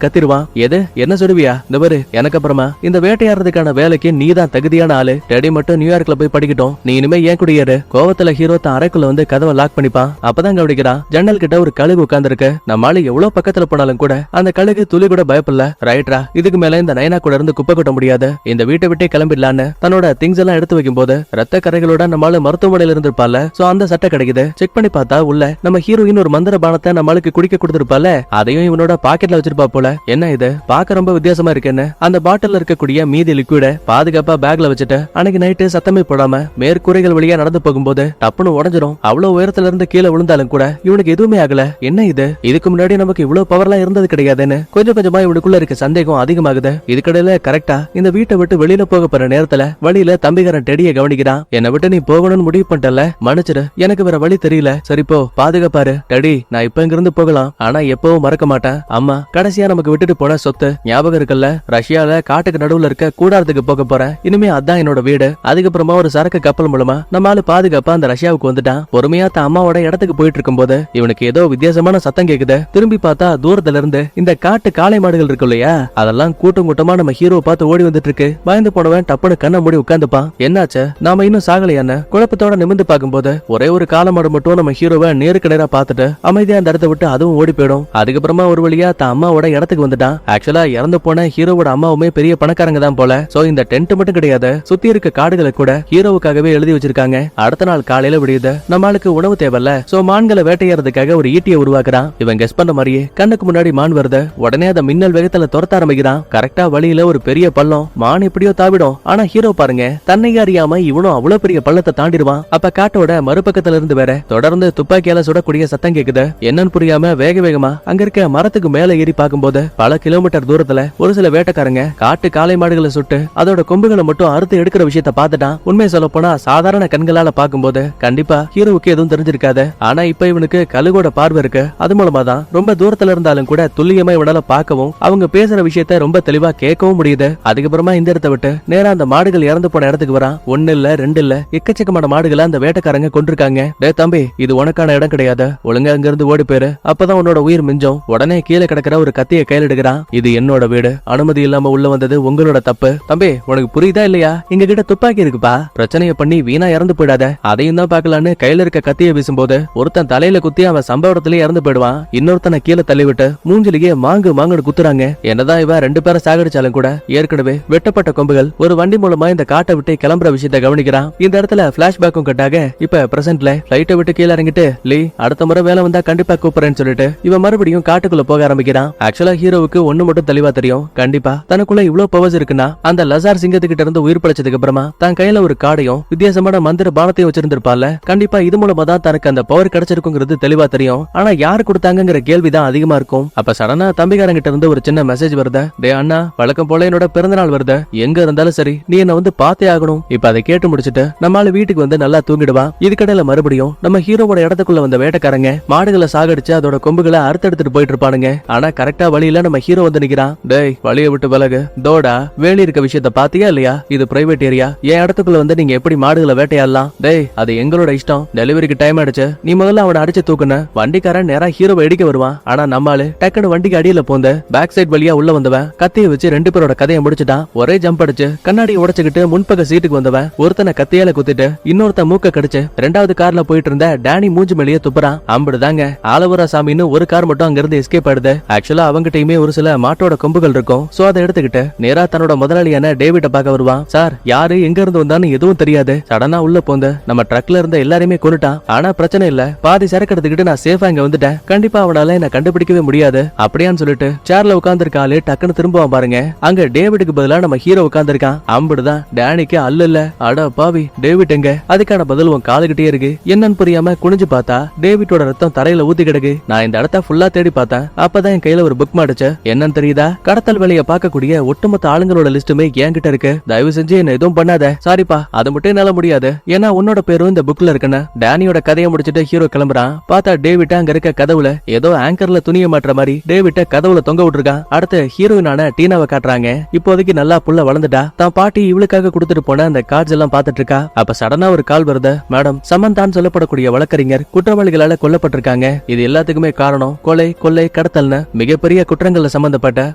[SPEAKER 1] கத்திருவான். எது என்ன சொல்லுவியா? இந்த பாரு, எனக்கு அப்புறமா இந்த வேட்டையாடுறதுக்கான வேலைக்கு நீ தான் தகுதியான ஆளு. டேடி மட்டும் நியூயார்க்ல போய் படிக்கட்டும், நீ இனிமே ஏன் குடியேறு. கோவத்துல ஹீரோ தான் அறைக்குள்ள வந்து கதவை லாக் பண்ணிப்பான். அப்பதான் கவனிக்கிறான், ஜன்னல் கிட்ட ஒரு கழுகு உட்கார்ந்துருக்கு. நம்மால எவ்வளவு பக்கத்துல போனாலும் கூட அந்த கழுகு துளி கூட பயப்படல. ரைட்ரா, இதுக்கு மேல இந்த நயனா கூட இருந்து குப்பை கொட்ட முடியாது, இந்த வீட்டை விட்டே கிளம்பிடலான்னு தன்னோட திங்ஸ் எல்லாம் எடுத்து வைக்கும் போது ரத்த கரைகளோட நம்மளால மருத்துவமனையில இருந்திருப்பால. சோ அந்த சட்டை கிடைக்குது. செக் பண்ணி பார்த்தா உள்ள நம்ம ஹீரோயின் ஒரு மந்திர பானத்தை நம்மளுக்கு குடிக்க கொடுத்திருப்பால, அதையும் இவனோட பாக்கெட்ல வச்சிருப்பா போல. என்ன இது பாக்க ரொம்ப வித்தியாசமா இருக்குன்னு அந்த பாட்டில் இருக்கக்கூடிய மீதி லிக்விட பாதுகாப்பா பேக்ல வச்சுட்டு அன்னைக்கு நைட்டு சத்தமே போடாம மேற்கூரைகள் வழியா நடந்து போகும்போது டப்புன்னு உடஞ்சிரும். அவ்வளவு உயரத்துல இருந்து கீழே விழுந்தாலும் கூட இவனுக்கு எதுவுமே ஆகல. என்ன இது, இதுக்கு முன்னாடி நமக்கு இவ்வளவு பவர்லாம் இருந்தது கிடையாதுன்னு கொஞ்சம் கொஞ்சமா இவனுக்குள்ள இருக்க சந்தேகம் அதிகமாகுது. இதுக்கடையில கரெக்டா இந்த வீட்டை விட்டு வெளியில போக போற நேரத்துல வழியில தம்பிகாரன் டெடியை கவனிக்கிறான். என்னை விட்டு நீ போகணும்னு முடிவு பண்ணிட்டல, மன்னிச்சிரு, எனக்கு வேற வழி தெரியல. சரிப்போ பாதுகாப்பாரு டெடி, நான் இப்ப இங்கிருந்து போகலாம், ஆனா எப்பவும் மறக்க மாட்டேன். அம்மா கடைசியா நமக்கு விட்டுட்டு போன சொத்து ஞாபகம் இருக்குல்ல, ரஷ்யால காட்டுக்கு நடுவுல இருக்க கூடாரத்துக்கு போக போறேன், இனிமே அதான் என்னோட வீடு. அதுக்கப்புறமா ஒரு சரக்கு கப்பல் மூலமா நம்மால பாதுகாப்பா அந்த ரஷ்யாவுக்கு வந்துட்டான். பொறுமையா தான் அம்மாவோட இடத்துக்கு போயிட்டு இருக்கும் போது இவனுக்கு ஏதோ வித்தியாசமான சத்தம் கேக்குது. திரும்பி பார்த்தா தூரத்துல இருந்து இந்த காட்டு காளை மாடுகள் இருக்கு இல்லையா, அதெல்லாம் கூட்டம் கூட்டமா நம்ம ஹீரோ பார்த்து ஓடி வந்துட்டு இருக்கு. பயந்து போனவன் டப்புனு கண்ணை மூடி உட்கார்ந்துப்பான். என்னாச்சு, நாம இன்னும் சாகலையான்னு குழப்பத்தோட நிமிந்து பார்க்கும்போது ஒரே ஒரு காளை மாடு மட்டும் நம்ம ஹீரோவை நேருக்கு நேரா பார்த்துட்டு அமைதியா அந்த இடத்த விட்டு அதுவும் ஓடி போயிடும். அதுக்கப்புறமா ஒரு வழியா தான் அம்மாவோட இடத்துக்கு வந்துட்டான். ஆக்சுவலா இறந்து போன ஹீரோவோட அம்மாவுமே பெரிய பணக்காரங்க தான் போல. சோ இந்த டென்ட் மட்டும் கிடையாது, சுத்தி இருக்க காடுகளை கூட ஹீரோவுக்காகவே எழுதி வச்சிருக்காங்க. அடுத்த நாள் காலையில விடியுது. நம்மளுக்கு உணவு தேவையில்ல, சோ மான்களை வேட்டையாடுறதுக்காக ஒரு ஈட்டியை உருவாக்குறான். இவன் கெஸ் பண்ண மாதிரியே கண்ணுக்கு முன்னாடி மான் வருது. உடனே அதை மின்னல் வேகத்துல துரத்த ஆரம்பிக்கிறான். கரெக்டா வழியில ஒரு பெரிய பள்ளம். மான் எப்படியோ தாவிடும். ஆனா ஹீரோ பாருங்க, தன்னை அறியாம இவனும் அவ்வளவு பெரிய பள்ளத்தை தாண்டிடுவான். அப்ப காட்டோட மறுபக்கத்துல இருந்து வேற தொடர்ந்து துப்பாக்கியால சுடக்கூடிய சத்தம் கேக்குது. என்னன்னு புரியாம வேக வேகமா அங்க இருக்க மரத்துக்கு மேல ஏறி பார்க்கும்போது பல கிலோமீட்டர் தூரத்துல ஒரு சில வேட்டைக்காரங்க காட்டு காளை மாடுகளை சுட்டு அதோட கொம்புகளை மட்டும் அறுத்து எடுக்கிற விஷயத்த பார்த்துட்டான். உண்மை சொல்ல போனா சாதாரண கண்களால பார்க்கும்போது கண்டிப்பா ஹீரோவுக்கு எதுவும் தெரிஞ்சிருக்காது. ஆனா இப்ப இவனுக்கு கழுகோட பார்வை இருக்கு. அது மூலமா தான் ரொம்ப தூரத்துல இருந்தாலும் கூட துல்லியமா இவனால பார்க்கவும் அவங்க பேசுற விஷயத்த ரொம்ப தெளிவா கேட்கவும் முடியுது. அதுக்கப்புறமா இந்த இடத்தை விட்டு நேரா அந்த மாடுகள் இறந்து போன இடத்துக்கு வரான். ஒன்னு இல்ல ரெண்டு இல்ல, எக்கச்சக்கமான மாடுகளை அந்த வேட்டைக்காரங்க கொண்டிருக்காங்க. டே தம்பி, இது உனக்கான இடம் கிடையாது, ஒழுங்கா அங்க இருந்து ஓடி போயிரு, அப்பதான் உன்னோட உயிர் மிஞ்சம். உடனே கீழே கிடக்கிற ஒரு கத்தியை கையில் எடுக்கிறான். இது என்னோட வீடு, அனுமதி இல்லாம உள்ள வந்தது உங்களோட தப்பு. தம்பி உனக்கு புரியுதா இல்லையா, எங்க கிட்ட துப்பாக்கி இருக்குப்பா, பிரச்சனைய பண்ணி வீணா இறந்து போயிடாத. அதையும் தான் பாக்கலான்னு கையில இருக்க கத்தியை வீசும்போது ஒருத்தன் தலையில குத்தி அவன் சம்பவ இடத்துல இறந்து போயிடுவான். இன்னொருத்தனை கீழே தள்ளிவிட்டு மூஞ்சிலேயே மாங்குன்னு குத்துறாங்க. என்னதான் இவன் ரெண்டு பேரை சாகடிச்சாலும் கூட ஏற்கனவே வெட்டப்பட்ட கொம்புகள் ஒரு வண்டி மூலமா இந்த காட்டை விட்டு கிளம்புற விஷயத்தை கவனிக்கிறான். இந்த இடத்துல பிளாஷ்பேக்கும் கட்டாக இப்ப பிரசன்ட்ல ஃபிளைட்டை விட்டு கீழே இறங்கிட்டு லீ அடுத்த முறை வேலை வந்தா கண்டிப்பா கூப்பிடுறேன்னு சொல்லிட்டு இவன் மறுபடியும் காட்டுக்குள்ள போக ஆரம்பிக்கிறான். ஆக்சுவலா ஹீரோவுக்கு ஒண்ணு மட்டும் தெளிவா தெரியும், கண்டிப்பா தனக்குள்ள இவ்வளவு பவர்ஸ் இருக்குன்னா அந்த லசார் சிங்கத்துக்கிட்ட இருந்து உயிர் படைச்சதுக்கு அப்புறமா தான் கையில ஒரு காடையும் வித்தியாசமான மந்திர பானத்தையும் வச்சிருந்திருப்பால, கண்டிப்பா இது மூலமா தான் தனக்கு அந்த பவர் கிடைச்சிருக்குங்கிறது தெளிவா தெரியும். ஆனா யாரு கொடுத்தாங்கிற கேள்விதான் அதிகமா இருக்கும். அப்ப சடனா தம்பிகாரங்கிட்ட இருந்து ஒரு சின்ன மெசேஜ் வருது. டே அண்ணா, வழக்கம் போல என்னோட பிறந்தநாள் வருது, எங்க இருந்தாலும் சரி நீ என்ன வந்து பாத்தே ஆகணும். இப்ப அதை கேட்டு முடிச்சுட்டு நம்மால வீட்டுக்கு வந்து நல்லா தூங்கிடுவா. இதுக்கடையில மறுபடியும் நம்ம ஹீரோவோட இடத்துக்குள்ள வந்த வேட்டைக்காரங்க மாடுகளை சாகடிச்சு அதோட கொம்புகளை அறுத்தெடுத்துட்டு போயிட்டு இருப்பானுங்க. ஆனா கரெக்டா வழியில நம்ம ஹீரோ வந்து நிக்கிறான். டேய் வழியை விட்டு விலகு, தோடா வேலி இருக்க விஷயத்த பாத்தியா இல்லையா, இது பிரைவேட் ஏரியா, என் இடத்துக்குள்ள வந்து நீங்க எப்படி மாடுகளை வேட்டையாடலாம். டேய் அது எங்களோட இஷ்டம், டெலிவரிக்கு டைம் ஆயிடுச்சு, நீ முதல்ல அவனை அடிச்சு தூக்குன. வண்டிக்காரன் நேரா ஹீரோவை அடிக்க வருவான். ஆனா நம்மால டக்குனு வண்டிக்கு அடியில போந்த பேக் சைட் வழியா உள்ள வந்தவன் கத்தியை வச்சு ரெண்டு பேரோட கதையை முடிச்சுட்டான். ஒரே ஜம்ப் அடிச்சு கண்ணாடி உடைச்சுக்கிட்டு முன்பக்க சீட்டுக்கு வந்தவன் ஒருத்தனை கத்தியால குத்திட்டு இன்னொருத்த மூக்க கடிச்சு ரெண்டாவது கார்ல போயிட்டு இருந்த டேனி மூஞ்சி மேலேயே துப்புறான். அம்படுதாங்க ஆலவரா சாமின்னு ஒரு கார் மட்டும் அங்க இருந்து எஸ்கேப் ஆயிடுது. ஆக்சுவலா அவங்கிட்டயுமே ஒரு சில மாட்டோட கொம்புகள் இருக்கும். சோ அதை எடுத்துக்கிட்டு நேரா தன்னோட முதலாளியான டேவிட்ட பார்க்க வருவான். சார் யாரு எங்க இருந்து வந்தான்னு எதுவும் தெரியாது, சடனா உள்ள போந்து நம்ம ட்ரக்ல இருந்த எல்லாரையுமே கொன்னுட்டான். ஆனா பிரச்சனை இல்ல, பாதி சரக்கு எடுத்துக்கிட்டு நான் சேஃபா இங்க வந்துட்டேன், கண்டிப்பா அவனால என்ன கண்டுபிடிக்கவே முடியாது அப்படியான்னு சொல்லிட்டு சேர்ல உட்கார்ந்து ஆளு டக்குன்னு திரும்புவான். பாருங்க அங்க டேவிடுக்கு பதிலா நம்ம ஹீரோ உட்கார்ந்துருக்கான். அம்புடுதான் டேனிக்கு அல்ல. அட பாவி, டேவிட் எங்க? அதுக்கான பதில் உன் காலுகிட்டே இருக்கு. என்னன்னு புரியாம குனிஞ்சு பார்த்தா டேவிட்டோட ரத்தம் தரையில ஊத்தி கிடக்கு. நான் இந்த இடத்த ஃபுல்லா தேடி பார்த்தேன். அப்பதான் என் கையில ஒரு புக் மாட்டுச்சு. என்னன்னு தெரியுதா, கடத்தல் வேலையை பார்க்கக்கூடிய ஒட்டுமொத்த ஆளுங்களோட லிஸ்ட்டுமே என்கிட்ட இருக்கு. தயவு செஞ்சு என்ன எதுவும் பண்ணாத. சாரிப்பா, அது மட்டும் என்னால முடியாது, ஏன்னா உன்னோட பேரும் இந்த புக்ல இருக்குன்னு. டேனியோட கதையை முடிச்சுட்டு ஹீரோ கிளம்புறான். பார்த்தா டேவிட் அங்க இருக்க கதவுல ஏதோ ஆங்கர்ல துணியை மாற்ற மாதிரி டேவிட்ட கதவுல தொங்க விட்டுருக்கான். அடுத்து ஹீரோயினான டீனாவை காட்டுறாங்க. இப்போதைக்கு நல்லா புள்ள வளர்ந்துட்டா. தான் பாட்டி இவளுக்காக கொடுத்துட்டு போன அந்த கார்ட்ஸ் எல்லாம் பாத்துட்டு இருக்கா. அப்ப சடனா ஒரு கால் வருது. மேடம், சமந்தான்னு சொல்லப்படக்கூடிய வழக்கறிஞர் குற்றவாளிகளால கொல்லப்பட்டிருக்காங்க. இது எல்லாத்துக்குமே காரணம் அப்புறம் கொலை கொள்ளை கடத்தல்னு மிகப்பெரிய குற்றங்கள்ல சம்பந்தப்பட்ட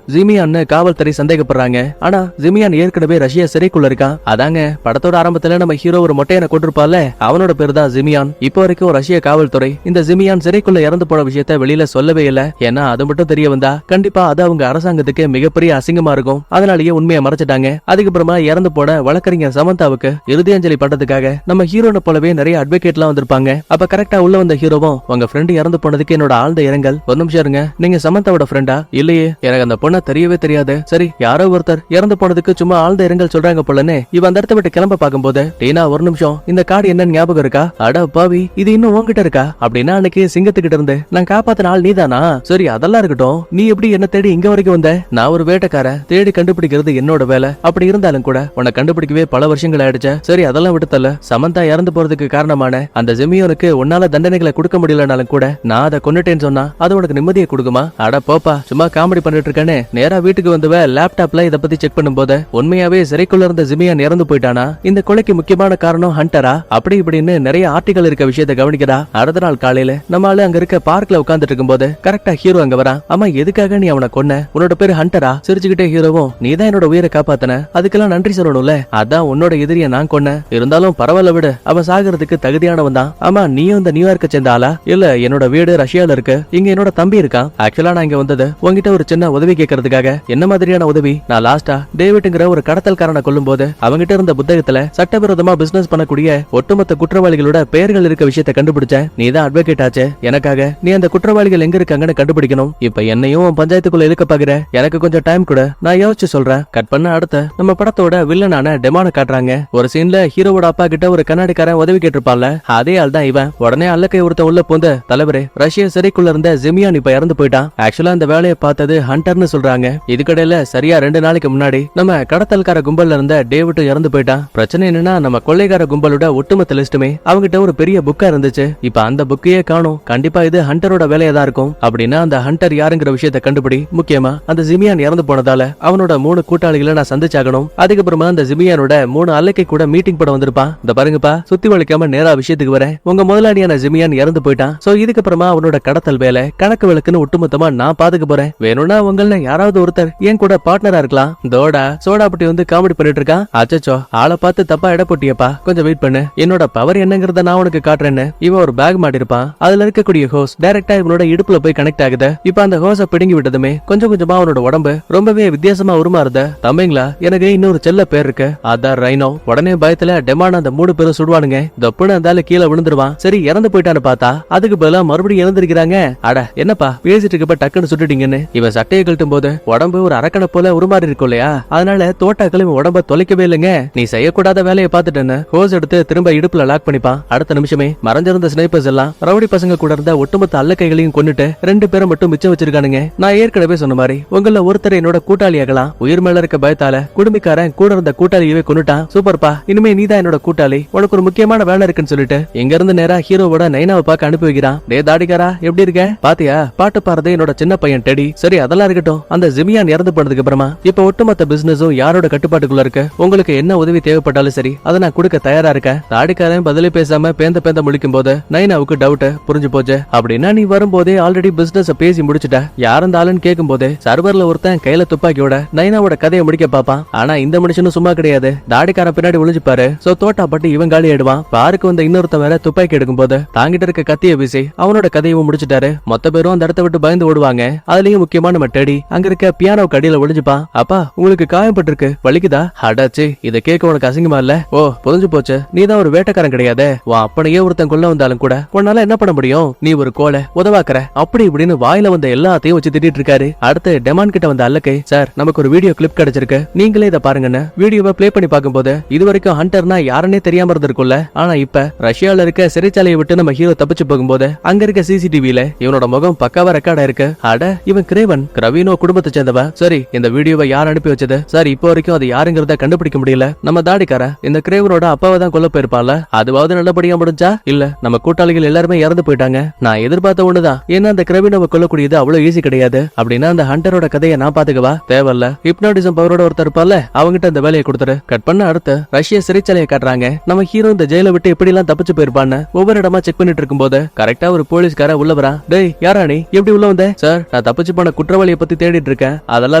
[SPEAKER 1] ஜிமியான்னு காவல்துறை சந்தேகப்படுறாங்க. ஆனா ஜிமியான் ஏற்கனவே ரஷ்யா சிறைக்குள்ள இருக்கான். அதாங்க படத்தோட ஆரம்பத்துல நம்ம ஹீரோ ஒரு மொட்டையனை கொண்டிருப்பால, அவனோட பேர் தான் ஜிமியான். இப்போ வரைக்கும் ரஷ்ய காவல்துறை இந்த ஜிமியான் சிறைக்குள்ள இறந்து போன விஷயத்த வெளியில சொல்லவே இல்ல. ஏன்னா அது மட்டும் தெரிய வந்தா கண்டிப்பா அது அவங்க அரசாங்கத்துக்கு மிகப்பெரிய அசிங்கமா இருக்கும். அதனாலேயே உண்மையை மறைச்சிட்டாங்க. அதுக்கப்புறமா இறந்து போன வழக்கறிஞர் சமந்தாவுக்கு இறுதி அஞ்சலி பண்றதுக்காக நம்ம ஹீரோனை போலவே நிறைய அட்வொகேட் எல்லாம் வந்திருப்பாங்க. அப்ப கரெக்டா உள்ள வந்த ஹீரோவும் உங்க ஃப்ரெண்ட் இறந்து போனதுக்கு என்னோட ஆழ்ந்த இரங்கல். ஒரு நிமிஷம் இருங்க, நீங்க சமந்தாவோட ஃப்ரெண்டா? இல்லையே, எனக்கு அந்த பொண்ணை தெரியவே தெரியாது. சரி, யாரோ ஒருத்தர் இறந்து போனதுக்கு சும்மா ஆழ்ந்த இரங்கல் சொல்றாங்க போலன்னு இவ அந்த இடத்த விட்டு கிளம்ப பாக்கும்போது, டீனா ஒரு நிமிஷம், இந்த கார்டு என்னன்னு ஞாபகம் இருக்கா? அட பாவி, இது இன்னும் உன்கிட்ட இருக்கா? அப்படின்னா அன்னைக்கு சிங்கத்துக்கிட்ட இருந்து நான் காப்பாத்தின ஆள் நீதானா? சரி, அதெல்லாம் இருக்கட்டும், நீ எப்படி என்ன தேடி இங்க வரைக்கும் வந்த? நான் ஒரு வேட்டைக்காரன், தேடி கண்டுபிடிக்கிறது என்னோட வேலை. அப்படி இருந்தாலும் கூட உன்னை கண்டுபிடிக்கவே பல வருஷங்கள் ஆயிடுச்சு. சரி, அதெல்லாம் விட்டுத்தல. சமந்தா இறந்து போறதுக்கு காரணமான அந்த ஜெமியோனுக்கு உன்னால தண்டனைகளை கொடுக்க முடியலனாலும் கூட நான் அதை கொன்னுட்டேன்னு சொன்னா அது உனக்கு நிம்மதியை கொடுக்குமா? அட போப்பா, சும்மா காமெடி பண்ணிட்டு இருக்கேன்னு நேரா வீட்டுக்கு வந்துவ லேப்டாப்ல இத பத்தி செக் பண்ணும்போது உண்மையாவே சிறைக்குள்ள இருந்த ஜிமியான் இறந்து போயிட்டானா? இந்த கொலைக்கு முக்கியமான காரணம் ஹண்டரா? அப்படி இப்படின்னு நிறைய ஆர்டிகல் இருக்க விஷயத்தை கவனிக்கிறா. அடுத்த நாள் காலையில நம்ம ஆளு அங்க இருக்க பார்க்ல உட்கார்ந்துட்டு இருக்கும்போது கரெக்டா ஹீரோ அங்க வரான். ஆமா, எதுக்காக நீ அவனை கொன்ன? உன்னோட பேரு ஹண்டரா? சிரிச்சுக்கிட்டே ஹீரோவும், நீ தான் என்னோட உயிரை காப்பாத்தன, அதுக்கெல்லாம் நன்றி சொல்லணும்ல. அதான் உன்னோட எதிரிய நான் கொன்ன. இருந்தாலும் பரவாயில்ல விடு, அவன் சாகிறதுக்கு தகுதியானவன் தான். ஆமா, நீயும் இந்த நியூயார்க்க சேர்ந்த ஆளா? இல்ல, என்னோட வீடு ரஷ்யால இருக்கு. இங்க என்னோட தம்பி இருக்கான். ஆக்சுவலா நான் இங்க வந்தது உங்ககிட்ட ஒரு சின்ன உதவி கேட்கறதுக்காக. என்ன மாதிரியான உதவி? நான் லாஸ்டா டேவிட்ங்கிற ஒரு கடத்தல்காரனை கொல்லும் போது அவங்கிட்ட இருந்த புத்தகத்துல சட்டவிரோதமா பிசினஸ் பண்ணக்கூடிய ஒட்டுமொத்த குற்றவாளிகளோட பெயர்கள் இருக்க விஷயத்தை கண்டுபிடிச்சேன். நீ தான் அட்வொகேட் ஆச்சு, எனக்காக நீ அந்த குற்றவாளிகள் எங்க இருக்காங்கன்னு கண்டுபிடிக்கணும். இப்ப என்னையும் பஞ்சாயத்துக்குள்ள இழுக்க பாக்குற, எனக்கு கொஞ்சம் டைம் கூட, நான் யோசிச்சு சொல்றேன். கட் பண்ண அடுத்த நம்ம படத்தோட வில்லனான டெமானை காட்டுறாங்க. ஒரு சீன்ல ஹீரோவோட அப்பா கிட்ட ஒரு கண்ணாடிக்காரன் உதவி கேட்டிருப்பான்ல, அதே ஆள் தான் இவன். உடனே அல்லக்கை ஒருத்த உள்ள போந்து, தலைவரே, ரஷ்ய சிறைக்குள்ள இருந்த ஜிமியான் இப்ப இறந்து போயிட்டான். ஆக்சுவலா இந்த வேலையை பார்த்தது ஹண்டர்னு சொல்றாங்க. இதுக்கடையில சரியா 2 நாளைக்கு முன்னாடி நம்ம கடத்தல்கார கும்பல்ல இருந்த டேவிட் இறந்து போயிட்டான். பிரச்சனை என்னன்னா நம்ம கொள்ளைக்கார கும்பலோட ஒட்டுமொத்த லிஸ்ட்டுமே அவங்கிட்ட ஒரு பெரிய புக்கா இருந்துச்சு. இப்ப அந்த புக்கையே காணோம். கண்டிப்பா இது ஹண்டரோட வேலையா தான் இருக்கும். அப்படின்னா அந்த ஹண்டர் யாருங்கிற விஷயத்தை கண்டுபிடி. முக்கியமா அந்த ஜிமியான் இறந்து போனதால அவனோட 3 கூட்டாளிகளை நான் சந்திச்சாகணும். அதுக்கப்புறமா அந்த ஜிமியானோட 3 அல்லக்கை கூட மீட்டிங் போட வந்திருப்பான். இந்த பாருங்கப்பா, சுத்தி வளைக்காம நேரா விஷயத்துக்கு வரேன். உங்க முதலாளியான ஜிமியான் இறந்து போயிட்டான். சோ இதுக்கப்புறமா அவனோட கடத்தல் வேலை கணக்கு விளக்குன்னு ஒட்டுமொத்தமா நான் பாத்துக்க போறேன். வேணும்னா உங்கள யாராவது ஒருத்தர் என் கூட பார்ட்னரா இருக்கலாம். தோடா சோடாபட்டி வந்து காமெடி பண்ணிட்டு இருக்கான். அச்சச்சோ, ஆளை பார்த்து தப்பா இட போட்டியப்பா, கொஞ்சம் வெயிட் பண்ணு, என்னோட பவர் என்னங்கறத நான் உனக்கு காட்டுறேன்னு இவன் ஒரு பேக் மாட்டிருப்பான். அதுல இருக்கக்கூடிய ஹோஸ் டைரக்டா இவனோட இடுப்புல போய் கனெக்ட் ஆகுது. இப்ப அந்த ஹோஸ பிடுங்கி விட்டதுமே கொஞ்சம் கொஞ்சமா அவனோட உடம்பு ரொம்பவே வித்தியாசமா உருமாறுத. தம்பிங்களா, எனக்கு இன்னொரு செல்ல பேர் இருக்கு, அதான் ரைனோ. உடனே பயத்துல டெமான் அந்த 3 பேரும் சுடுவானுங்க. தொப்புன்னு அந்தால கீழே விழுந்துருவான். சரி, இறந்து போயிட்டான்னு பார்த்தா அதுக்கு பதிலா மறுபடியும் இறந்திருக்கிறாங்க. அட என்னப்பா பேசிட்டு இருக்கப்ப டக்குன்னு சுட்டுட்டீங்கன்னு இவன் சட்டையை கழட்டும் போது உடம்பு ஒரு அரக்கனை போல உருமாறி இருக்கும் இல்லையா? அதனால தோட்டாக்கள் இவன் உடம்ப தொலைக்கவே இல்லைங்க. நீ செய்யக்கூடாத வேலையை பார்த்துட்டேன்னு ஹோஸ் எடுத்து திரும்ப இடுப்புல லாக் பண்ணிப்பான். அடுத்த நிமிஷமே மறைஞ்சிருந்த ஸ்னைப்பர்ஸ் எல்லாம் ரவுடி பசங்க கூட இருந்த ஒட்டுமொத்த அல்லக்கைகளையும் கொண்டுட்டு 2 பேரை மட்டும் மிச்சம் வச்சிருக்கானுங்க. நான் ஏற்கனவே சொன்ன மாதிரி உங்கள ஒருத்தர் என்னோட கூட்டாளி ஆகலாம். உயிர் மேல இருக்க பயத்தால குடும்பிக்காரன் கூட இருந்த கூட்டாளியவே கொண்டுட்டான். சூப்பர்ப்பா, இனிமே நீதான் என்னோட கூட்டாளி, உனக்கு ஒரு முக்கியமான வேலை இருக்குன்னு சொல்லிட்டு எங்க இருந்து நேரா ஹீரோவோட நைனாவை பார்க்க அனுப்பி வைக்கிறான். டே தாடிக்காரா, எப்படி இருக்க? பாத்தியா, பாட்டு பாடுறது என்னோட சின்ன பையன் டெடி. சரி, அதெல்லாம் இருக்கட்டும். அந்த ஜிமியான் இறந்து போனதுக்கு அப்புறமா இப்ப ஒட்டுமொத்த பிசினஸும் யாரோட கட்டுப்பாட்டுக்குள்ள இருக்கு? உங்களுக்கு என்ன உதவி தேவைப்பட்டாலும் சரி, அதை நான் கொடுக்க தயாரா இருக்கேன். தாடிக்காரன் பதிலே பேசாம பேந்த முழிக்கும் போது நைனாவுக்கு டவுட் புரிஞ்சு போச்சு. அப்படின்னா நீ வரும்போதே ஆல்ரெடி பிசினஸ் பேசி முடிச்சுட்ட. யார் அந்த ஆளுன்னு கேட்கும் போது சர்வர்ல ஒருத்தன் கையில துப்பாக்கியோட நைனாவோட கதையை முடிக்க பாப்பான். ஆனா இந்த மனுஷனும் சும்மா கிடையாது. தாடிக்காரன் பின்னாடி ஒளிஞ்சுப்பாரு. சோ தோட்டா பட்டு இவன் காலி ஆயிடுவான். பாருக்கு வந்த இன்னொருத்தன் வேற துப்பாக்கி எடுக்கும் போது தாங்கிட்ட இருக்க கத்திய வீசி அவனோட கதையும் முடிச்சுட்டாரு. மொத்த பேரும் அந்த இடத்த விட்டு பயந்து ஓடுவாங்க. அதுலயும் முக்கியமான நம்ம டெடி அங்க இருக்க பியானோவுக்கு அடியில ஒளிஞ்சுப்பான். அப்பா, உங்களுக்கு காயப்பட்டிருக்கு, வலிக்குதா? அடாச்சு, இத கேட்க உனக்கு அசிங்கமா இல்ல? ஓ, புரிஞ்சு போச்சு, நீ தான் ஒரு வேட்டைக்காரன் கிடையாது. உன் அப்பனையே ஒருத்தன் கொல்ல வந்தாலும் கூட உன்னால என்ன பண்ண முடியும்? நீ ஒரு கோலை உதவாக்குற, அப்படி இப்படின்னு வாயில வந்த எல்லாத்தையும் வச்சு திட்டிட்டு இருக்காரு. அடுத்து டெமான் கிட்ட வந்த அல்லக்கை, சார் நமக்கு ஒரு வீடியோ கிளிப் கிடைச்சிருக்கு, நீங்களே இதை பாருங்கன்னு வீடியோவை பிளே பண்ணி பார்க்கும்போது இது வரைக்கும் ஹண்டர்னா யாருன்னே தெரியாம இருந்திருக்கும்ல. ஆனா இப்ப ரஷ்யால இருக்க சிறைச்சாலையை விட்டு நம்ம ஹீரோ தப்பிச்சு போகும்போது அங்க இருக்க சிசிடிவில இவனோட முகம் பக்காவா ரெக்கார்டா இருக்கு. அட, இவன் கிரேவன், கிரவீனோ குடும்பத்தை சேர்ந்தவன். சரி, இந்த வீடியோவை யார் அனுப்பி வச்சது? சார், இப்போ வரைக்கும் அது யாருங்கிறத கண்டுபிடிக்க முடியல. நம்ம தாடிக்கார இந்த கிரேவனோட அப்பாவை தான் கொல்ல போயிருப்பால. அதுவாவது நல்லபடியா முடிஞ்சா? இல்ல, நம்ம கூட்டாளிகள் எல்லாருமே இறந்து போயிட்டாங்க. நான் எதிர்பார்த்த ஒண்ணுதான். ஏன்னா அந்த கிரவீனோவை கொல்லக்கூடியது அவ்வளவு ஈஸி கிடையாது. அப்படின்னா அந்த ஹண்டரோட கதையை நான் பாத்துக்கவா? தேவையில்ல. ஹிப்னாட்டிசம் பவரோட ஒருத்தர் இருப்பால, அவங்கிட்ட அந்த வேலையை கொடுத்துரு. கட் பண்ண அடுத்து ரஷ்ய சிறைச்சாலையை காட்டுறாங்க. நம்ம ஹீரோ இந்த ஜெயில விட்டு எப்படி எல்லாம் தப்பிச்சு போயிருப்பான்னு ஒவ்வொரு இடமா செக் பண்ணிட்டு இருக்கும்போது கரெக்டா ஒரு போலீஸ்கார உள்ள வரா. டே, டேய் யாரா நீ எப்படி உள்ள வந்த? சார் நான் தப்பிச்சு போன குற்றவாளியை பத்தி தேடிட்டு இருக்கேன். அதெல்லாம்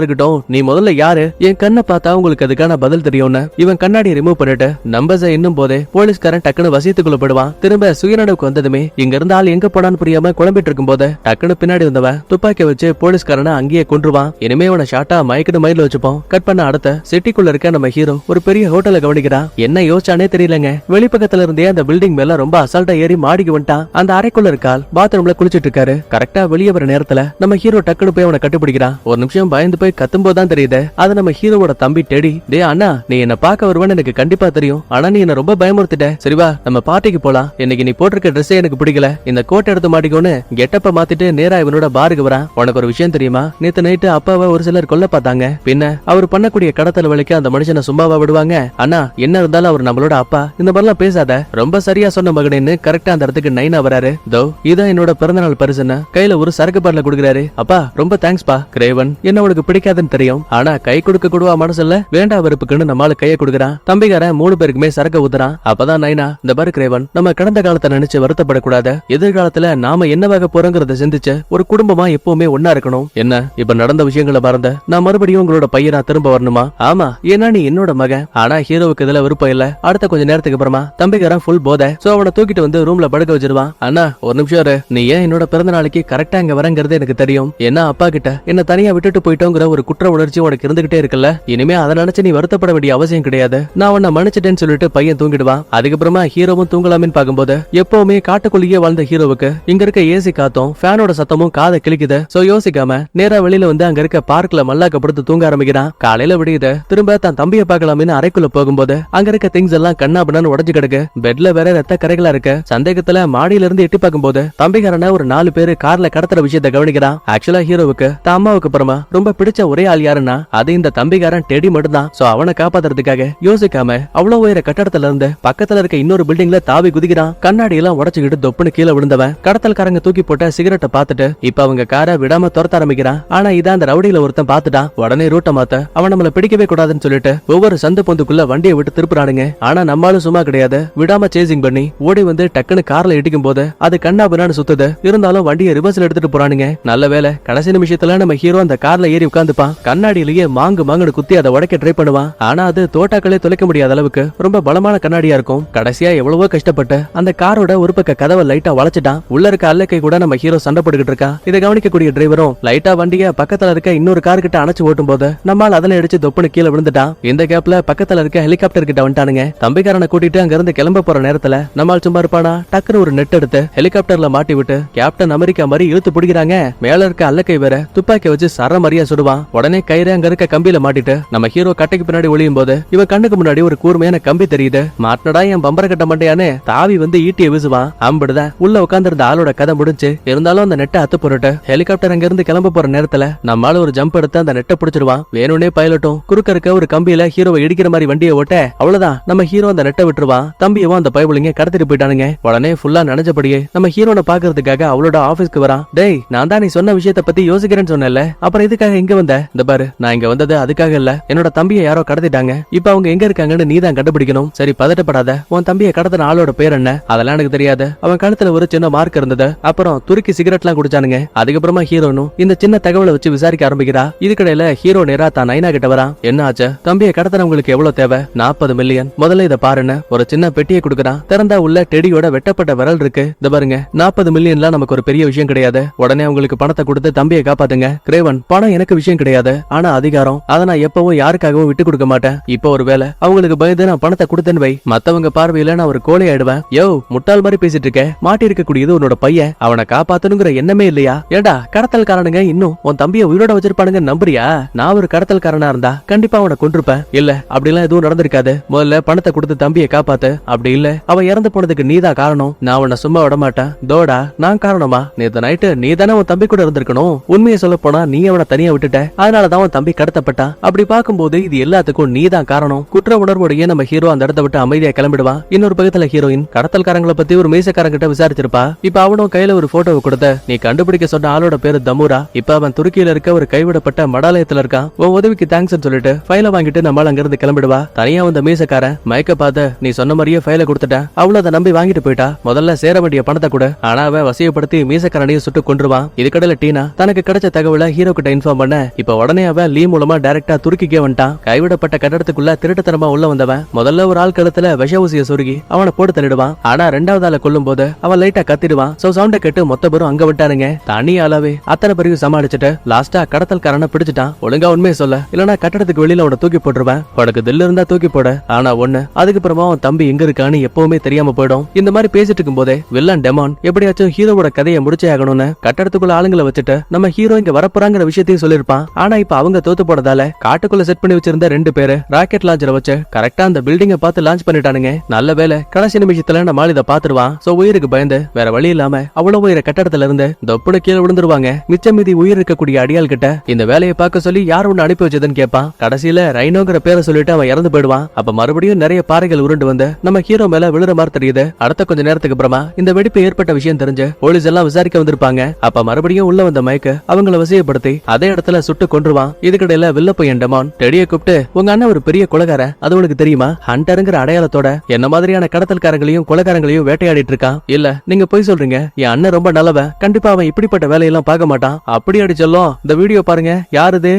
[SPEAKER 1] இருக்கட்டும், நீ முதல்ல யாரு? என் கண்ணை பார்த்தா உங்களுக்கு அதுக்கான பதில் தெரியும்னு இவன் கண்ணாடி ரிமூவ் பண்ணிட்டு நம்பர்ஸை இன்னும் போதே போலீஸ்காரன் டக்குன்னு வசியத்துக்குள்ள போடுவான். திரும்ப சுயநனவுக்கு வந்ததுமே இங்க இருந்த ஆள் எங்க போனான்னு புரியாம குழம்பிட்டு இருக்கும் போது டக்குன்னு பின்னாடி வந்தவன் துப்பாக்கி வச்சு போலீஸ்காரனை அங்கேயே கொன்றுவான். இனிமே அவனை ஷார்ட்டா மயக்கிட்டு மைண்ட்ல வச்சுப்போம். கட் பண்ண அடுத்த சிட்டிக்குள்ள இருக்க நம்ம ஹீரோ ஒரு பெரிய ஹோட்டலை கவனிக்கிறான். என்ன யோசிச்சானே தெரியலங்க. வெளிப்பக்கத்துல இருந்தே அந்த பில்டிங் மேல ரொம்ப அசால்ட்டா ஏறி மாடிக்கு வந்துட்டான். அந்த அறைக்குள்ள இருக்கால் பாத்ரூம்ல குளிச்சிட்டு இருக்காரு. கரெக்டா வெளியே வர நேரத்துல நம்ம ஹீரோ டக்குனு போய் அவனை கட்டுப்பிடிக்கிறான். ஒரு நிமிஷம் பயந்து போய் கத்தும்போதுதான் தெரியுது அது நம்ம ஹீரோவோட தம்பி டெடி. டே அண்ணா, நீ என்ன பார்க்க வருவேன்னு எனக்கு கண்டிப்பா தெரியும். ஆனா நீ என்ன ரொம்ப பயமுறுத்திட்ட. சரிவா, நம்ம பார்ட்டிக்கு போலாம். இன்னைக்கு நீ போட்டிருக்க ட்ரெஸ்ஸே எனக்கு பிடிக்கல. இந்த கோட்டை எடுத்து மாட்டிக்கோன்னு கெட்டப்ப மாத்திட்டு நேரா இவனோட பாருக்கு வரான். உனக்கு ஒரு விஷயம் தெரியுமா? நேத்து நைட்டு அப்பாவை ஒரு சிலர் கொல்ல பார்த்தாங்க. பின்ன அவர் பண்ணக்கூடிய கடத்தல் வேலைக்கு அந்த மனுஷனை சும்மாவா விடுவாங்க? அண்ணா, என்ன இருந்தாலும் அவர் நம்மளோட அப்பா. இந்த மாதிரிலாம் பேசாத. ரொம்ப சரியா சொன்ன மகனேன்னு கரெக்டா அந்த இடத்துக்கு நைனா வராரு. தோ இதான் என்னோட பிறந்தநாள் பரிசுன்னு கையில ஒரு சரக்கு பாட்டில கொடுக்குறாரு. அப்பா ரொம்ப தேங்க்ஸ் பா. கிரேவன் என்ன உனக்கு பிடிக்காதுன்னு தெரியும். ஆனா கை கொடுக்க கூடுவா மனசுல வேண்டா வெறுப்புக்குன்னு நம்மால கைய கொடுக்குறான். தம்பிக்காரன் 3 பேருக்குமே சரக்கு ஊத்துறான். அப்பதான் நைனா, இந்த பாரு கிரேவன், நம்ம கடந்த காலத்தை நினைச்சு வருத்தப்படக்கூடாது. எதிர்காலத்துல நாம என்னவாக போறோங்கிறத சிந்திச்சு ஒரு குடும்பமா எப்பவுமே ஒன்னா இருக்கணும். என்ன இப்ப நடந்த விஷயங்களை மறந்த நான் மறுபடியும் உங்களோட பையனா திரும்ப வரணுமா? ஆமா, ஏன்னா நீ என்னோட மகன். ஆனா ஹீரோவுக்கு இதுல விருப்பம் இல்ல. அடுத்த கொஞ்ச நேரத்துக்கு அப்புறமா தம்பிக்காரன் ஃபுல் போதை. சோ அவனை தூக்கிட்டு வந்து ரூம்ல படுக்க வச்சிருவான். அண்ணா ஒரு நிமிஷம் இரு. நீ ஏன் என்னோட பிறந்த நாளைக்கு கரெக்டா இங்க வரங்கிறது எனக்கு தெரியும். ஏன்னா அப்பா கிட்ட என்ன தனியா விட்டுட்டு போயிட்டோங்கிற ஒரு குற்ற உணர்ச்சி உனக்கு இருந்துகிட்டே இருக்குல்ல. இனிமே அதை நினைச்சு நீ வருத்தப்பட வேண்டிய அவசியம் கிடையாது. நான் உன்னை மன்னிச்சிட்டேன்னு சொல்லிட்டு பையன் தூங்கிடுவான். அதுக்கப்புறமா ஹீரோவும் தூங்கலாமின்னு பார்க்கும்போது எப்பவுமே காட்டுக்குள்ளேயே வாழ்ந்த ஹீரோவுக்கு இங்க இருக்க ஏசி காத்தும் ஃபேனோட சத்தமும் காதை கிழிக்குது. சோ யோசிக்காம நேரா வெளியில வந்து அங்க இருக்க பார்க்ல மல்லாக்கப்படுத்து தூங்க ஆரம்பிக்கிறான். காலையில விடியுது. திரும்ப தன் தம்பியை பார்க்கலாம்னு அறைக்குள்ள போகும்போது அங்க இருக்க திங்ஸ் எல்லாம் கண்ணாபண்ணு உடஞ்சு கிடக்கு. பெட்ல வேற ரத்த கரைகளா இருக்கு. சந்தேகத்துல மாடியில இருந்து எட்டி பார்க்கும்போது தம்பிக்காரன ஒரு 4 பேரு கார்ல கடத்துற விஷயத்தை கவனிக்கிறான். ஆக்சுவலா ஹீரோவுக்கு தான் அம்மாவுக்கு அப்புறமா ரொம்ப பிடிச்ச ஒரே ஆள் யாருன்னா அது இந்த தம்பிக்காரன் டெடி மட்டும் தான். சோ அவனை காப்பாத்துறதுக்காக யோசிக்காம அவ்வளவு உயர கட்டடத்துல இருந்து பக்கத்துல இருக்க இன்னொரு பில்டிங்ல தாவி குதிக்கிறான். கண்ணாடி எல்லாம் உடச்சுக்கிட்டு தொப்புன்னு கீழே விழுந்தவன் கடத்தல்காரங்க தூக்கி போட்ட சிகரெட்டை பார்த்துட்டு இப்ப அவங்க காரை விடாம துரத்த ஆரம்பிக்கிறான். ஆனா இதான் அந்த ரவுடியில ஒருத்தன் பார்த்துட்டான். உடனே ரூட்டை மாத்த அவன் நம்மள பிடிக்கவே கூடாதுன்னு சொல்லிட்டு ஒவ்வொரு சந்து பொந்துக்குள்ள வண்டியை விட்டு திருப்புறானுங்க. ஆனா நம்மளும் சும்மா கிடையாது. விடாம சேசிங் பண்ணி ஓடி வந்து டக்குன்னு கார்ல இடிக்கும் போது அது கண்ணா பின்னான்னு சுத்துது. இருந்தாலும் வண்டியை ரிவர்ஸ்ல எடுத்துட்டு போறானுங்க. நல்ல வேலை கடைசி நிமிஷத்துல நம்ம ஹீரோ அந்த கார்ல ஏறி உட்காந்துப்பான். கண்ணாடியிலேயே மாங்குன்னு குத்தி அதை உடைக்க ட்ரை பண்ணுவான். ஆனா அது தோட்டாக்களே தொலைக்க முடியாத அளவுக்கு ரொம்ப பலமான கண்ணாடியா இருக்கும். கடைசியா எவ்வளவோ கஷ்டப்பட்டு அந்த காரோட ஒரு பக்க கதவை லைட்டா வளைச்சிட்டான். உள்ள இருக்க அல்லக்கை கூட நம்ம ஹீரோ சண்டை போட்டுக்கிட்டு இருக்கான். இதை கவனிக்கக்கூடிய டிரைவரும் லைட்டா வண்டிய பக்கத்துல இருக்க இன்னொரு கார் கிட்ட அணைச்சு ஓட்டும் போது நம்மால் அதனை அடிச்சு தொப்புன்னு கீழே விழுந்துட்டான். இந்த கேப்ல பக்கத்துல இருக்க ஹெலிகாப்டர் கிட்ட வந்துட்டானுங்க. தம்பிக்காரனை கூட்டிட்டு அங்க இருந்து கிளம்ப போற நேரத்துல நம்மால் சும்மா இருப்பானா டக்குன்னு ஒரு நெட் எடுத்து ஹெலிகாப்டர்ல மாட்டி விட்டு கேப்டன் அமெரிக்கா மாதிரி இழுத்து பிடிக்கிறாங்க. மேல இருக்க அல்லக்கை வேற துப்பாக்கி வச்சு சர மாதிரியா சுடுவான். உடனே கயிறு அங்க இருக்க கம்பியில மாட்டிட்டு நம்ம ஹீரோ கட்டைக்கு பின்னாடி ஒளியும் போது இவன் கண்ணுக்கு முன்னாடி ஒரு கூர்மையான கம்பி தெரியுது. மாட்டினடா என் பம்பர கட்ட மண்டையானே தாவி வந்து ஈட்டிய வீசுவான். அம்பிடுதான் உள்ள உட்கார்ந்திருந்த ஆளோட கதை முடிஞ்சு. இருந்தாலும் அந்த நெட்டை அத்து போட்டு ஹெலிகாப்டர் அங்க இருந்து கிளம்ப போற நேரத்துல நம்மால ஒரு ஜம்ப் எடுத்து அந்த நெட்டை பிடிச்சிருவான். வேணும்னே பைலட்டும் குறுக்க இருக்க ஒரு கம்பியில ஹீரோவை இடிக்கிற மாதிரி வண்டியை ஓட்ட அவ்வளவுதான் நம்ம ஹீரோ அந்த நெட்டை விட்டுருவான். தம்பியவும் அந்த பயபுலிங்க கடத்திட்டு போயிட்டானுங்க. உடனே ஃபுல்லா நனைஞ்சபடியே நம்ம ஹீரோனை பாக்குறதுக்காக அவளோட ஆபீஸ்க்கு வரான். டேய் நான் தான் நீ சொன்ன விஷயத்த பத்தி யோசிக்கிறேன்னு சொன்னேன்ல, அப்புறம் இதுக்காக இங்க வந்த? இந்த பாரு, நான் இங்க வந்தது அதுக்காக இல்ல. என்னோட தம்பியை யாரோ கடத்திட்டாங்க. இப்ப அவங்க எங்க இருக்காங்கன்னு நீ தான் கண்டுபிடிக்கணும். சரி பதட்டப்படாத. உன் தம்பியை கடத்தின ஆளோட பேர் என்ன? அதெல்லாம் எனக்கு தெரியாது. அவன் கழுத்துல ஒரு சின்ன மார்க் இருந்தது. அப்புறம் துருக்கி சிகரெட் எல்லாம் குடிச்சானுங்க. அதுக்கப்புறமா ஹீரோனும் இந்த சின்ன தகவலை வச்சு விசாரிக்க ஆரம்பிக்கிறா. இதுக்கிடையில ஹீரோ நேரா தான் நைனா கிட்ட வரான். என்ன ஆச்சு? தம்பியை கடத்தினவங்களுக்கு எவ்வளவு தேவை? 40 மில்லியன். முதல்ல இத பாருன்னு ஒரு சின்ன பெட்டியை கொடுக்கறான். திறந்தா உள்ள டெடியோட வெட்டப்பட்ட விரல் இருக்கு. இந்த பாருங்க, 40 மில்லியன்லாம் நமக்கு ஒரு பெரிய விஷயம் கிடையாது. உடனே அவங்களுக்கு பணத்தை கொடுத்து தம்பியை காப்பாத்துங்க. கிரேவன், பணம் எனக்கு விஷயம் கிடையாது. ஆனா அதிகாரம், அதை நான் எப்பவும் யாருக்காகவும் விட்டு கொடுக்க மாட்டேன். இப்போ ஒருவேளை அவங்களுக்கு பயந்து நான் பணத்தை கொடுத்தேன்னு வை, மத்தவங்க பார்வையில நான் ஒரு கோழை ஆயிடுவேன். யோ முட்டாள் மாதிரி பேசிட்டு இருக்க. மாட்டி இருக்க கூடியது உன்னோட பையன். அவனை காப்பாத்தணுங்கிற எண்ணமே இல்லையா? ஏண்டா கடத்தல்காரனுங்க இன்னும் உன் தம்பியை உயிரோட வச்சிருப்பானுங்க நம்புறியா? நான் ஒரு கடத்தல்காரனா இருந்தா கண்டிப்பா அவனை கொன்றுப்பேன். இல்ல அப்படிலாம் எதுவும் நடந்திருக்காது. முதல்ல பணத்தை கொடுத்து தம்பியை காப்பாத்து. அப்படி இல்ல அவன் இறந்து போனதுக்கு நீதான் காரணம். நான் அவனை சும்மா விட மாட்டேன். தோடா நான் காரணமா? நேத்து நைட்டு நீ தானே உன் தம்பி கூட இருந்திருக்கணும். உண்மையை சொல்ல போனா நீ அவனை தனியா விட்டுட்ட. அதனாலதான் உன் தம்பி கடத்தப்பட்டான். அப்படி பார்க்கும்போது இது எல்லாத்துக்கும் நீ தான் காரணம். குற்ற உணர்வோடையே நம்ம ஹீரோ அந்த இடத்த விட்டு அமைதியா கிளம்பிடுவான். இன்னொரு பக்கத்துல ஹீரோயின் கடத்தல்காரங்களை பத்தி ஒரு மீசக்காரங்கிட்ட விசாரிச்சிருப்பா. இப்ப அவனும் கையில ஒரு போட்டோவை கொடுத்த நீ கண்டுபிடிக்க சொன்ன ஆளோட பேரு தமுரா. இப்ப அவன் துருக்கியில இருக்க ஒரு கைவிடப்பட்ட மடாலயத்துல இருக்கான். உன் உதவிக்கு தேங்க்ஸ் சொல்லிட்டு ஃபைல வாங்கிட்டு நம்மளால அங்க இருந்து கிளம்பிடுவா. தனியா வந்த மீசக்காரன் மயக்க பார்த்து நீ சொன்ன மாதிரியே ஃபைல கொடுத்துட்ட. அவள அதை நம்பி வாங்கிட்டு போயிட்டா. முதல்ல சேர வேண்டிய பணத்தை கூட. ஆனா அவன் வசியப்படுத்தி மீசக்காரனையும் சுட்டு கொன்றுவான். இதுக்கடையில டீனா தனக்கு கிடைச்ச தகவலை ஹீரோ கிட்ட இன்ஃபார்ம் பண்ண இப்ப உடனே அவன் லீ மூலமா டைரக்டா துருக்கிக்கே வந்துட்டான். கைவிடப்பட்ட கட்டடத்துக்குள்ள திருட்டுத்தனமா உள்ள வந்தவன் முதல்ல ஒரு ஆள் கழுத்துல விஷ ஊசியை சொருகி அவனை போட்டு தள்ளிடுவான். ஆனா ரெண்டாவது ஆளை கொல்லும் போது அவன் லைட்டா கத்திடுவான். சோ சவுண்ட கேட்டு மொத்த பேரும் அங்க விட்டானுங்க. தனி ஆளாவே அத்தனை பேரையும் சமாளிச்சுட்டு லாஸ்டா கடத்தல்காரனை பிடிச்சிட்டான். ஒழுங்கா உண்மையை சொல்ல, இல்லனா கட்டடத்துக்கு வெளியில அவனை தூக்கி போட்டுருவேன். உனக்கு தில்லு இருந்தா தூக்கி போட, ஆனா ஒண்ணு அதுக்கப்புறமா அவன் தம்பி எங்க இருக்கான்னு எப்பவுமே தெரியாம போயிடும். இந்த மாதிரி பேசிட்டு இருக்கும் போதே வில்லன் டெமான் எப்படியாச்சும் ஹீரோவோட கதையை முடிச்சே ஆகணும்னு கட்டடத்துக்குள்ள ஆளுங்களை வச்சுட்டு நம்ம ஹீரோ இங்க வரப்போறாங்கிற விஷயத்தையும் சொல்லிருப்பான். ஆனா இப்ப அவங்க தோத்து போனதால காட்டுக்குள்ள செட் பண்ணி வச்சிருந்த 2 பேரு ராக்கெட் லான்ச்சரை வச்சு கரெக்டா அந்த பில்டிங்கை பார்த்து லான்ச் பண்ணிட்டானுங்க. நல்ல வேலை கடைசி நிமிஷத்துல நம்ம இதை பாத்துருவான். சோ உயிருக்கு பயந்து வேற வழி இல்லாம அவ்வளவு உயிரை கட்டடத்துல இருந்து தொப்புனு கீழே விழுந்துருவாங்க. மிச்சம் மீதி உயிர் இருக்கக்கூடிய அடியாள் கிட்ட இந்த வேலையை பார்க்க சொல்லி யார் ஒண்ணு அனுப்பி வச்சதுன்னு கேட்பான். கடைசியில ரைனோங்கிற பேரை சொல்லிட்டு அவன் இறந்து போயிடுவான். அப்ப மறுபடியும் நிறைய பாறைகள் உருண்டு வந்து நம்ம ஹீரோ மேல விழுற மாதிரி தெரியுது. அடுத்த கொஞ்ச நேரத்துக்கு அப்புறமா இந்த வெடிப்பு ஏற்பட்ட விஷயம் தெரிஞ்சு போலீஸ் எல்லாம் விசாரிக்க வந்திருப்பாங்க. அப்ப மறுபடியும் உள்ள வந்த மைக்க அவங்கள வசியப்படுத்தி அதே இடத்துல சுட்டு கொன்றுவான். இதுக்கிடையில வில்ல பையன் டெமான் டெடியை கூப்பிட்டு உங்க அண்ணன் ஒரு பெரிய கொலைகார, அது உனக்கு தெரியுமா? ஹண்டருங்கிற அடையாளத்தோட என்ன மாதிரியான கடத்தல்காரங்களையும் கொலைகாரங்களையும் வேட்டையாடிட்டு இருக்கான். இல்ல நீங்க போய் சொல்றீங்க, என் அண்ணன் ரொம்ப நல்லவன், கண்டிப்பா அவன் இப்படிப்பட்ட வேலையெல்லாம் பார்க்க மாட்டான். அப்படி அடி சொல்லும். இந்த வீடியோ பாருங்க, யாருது?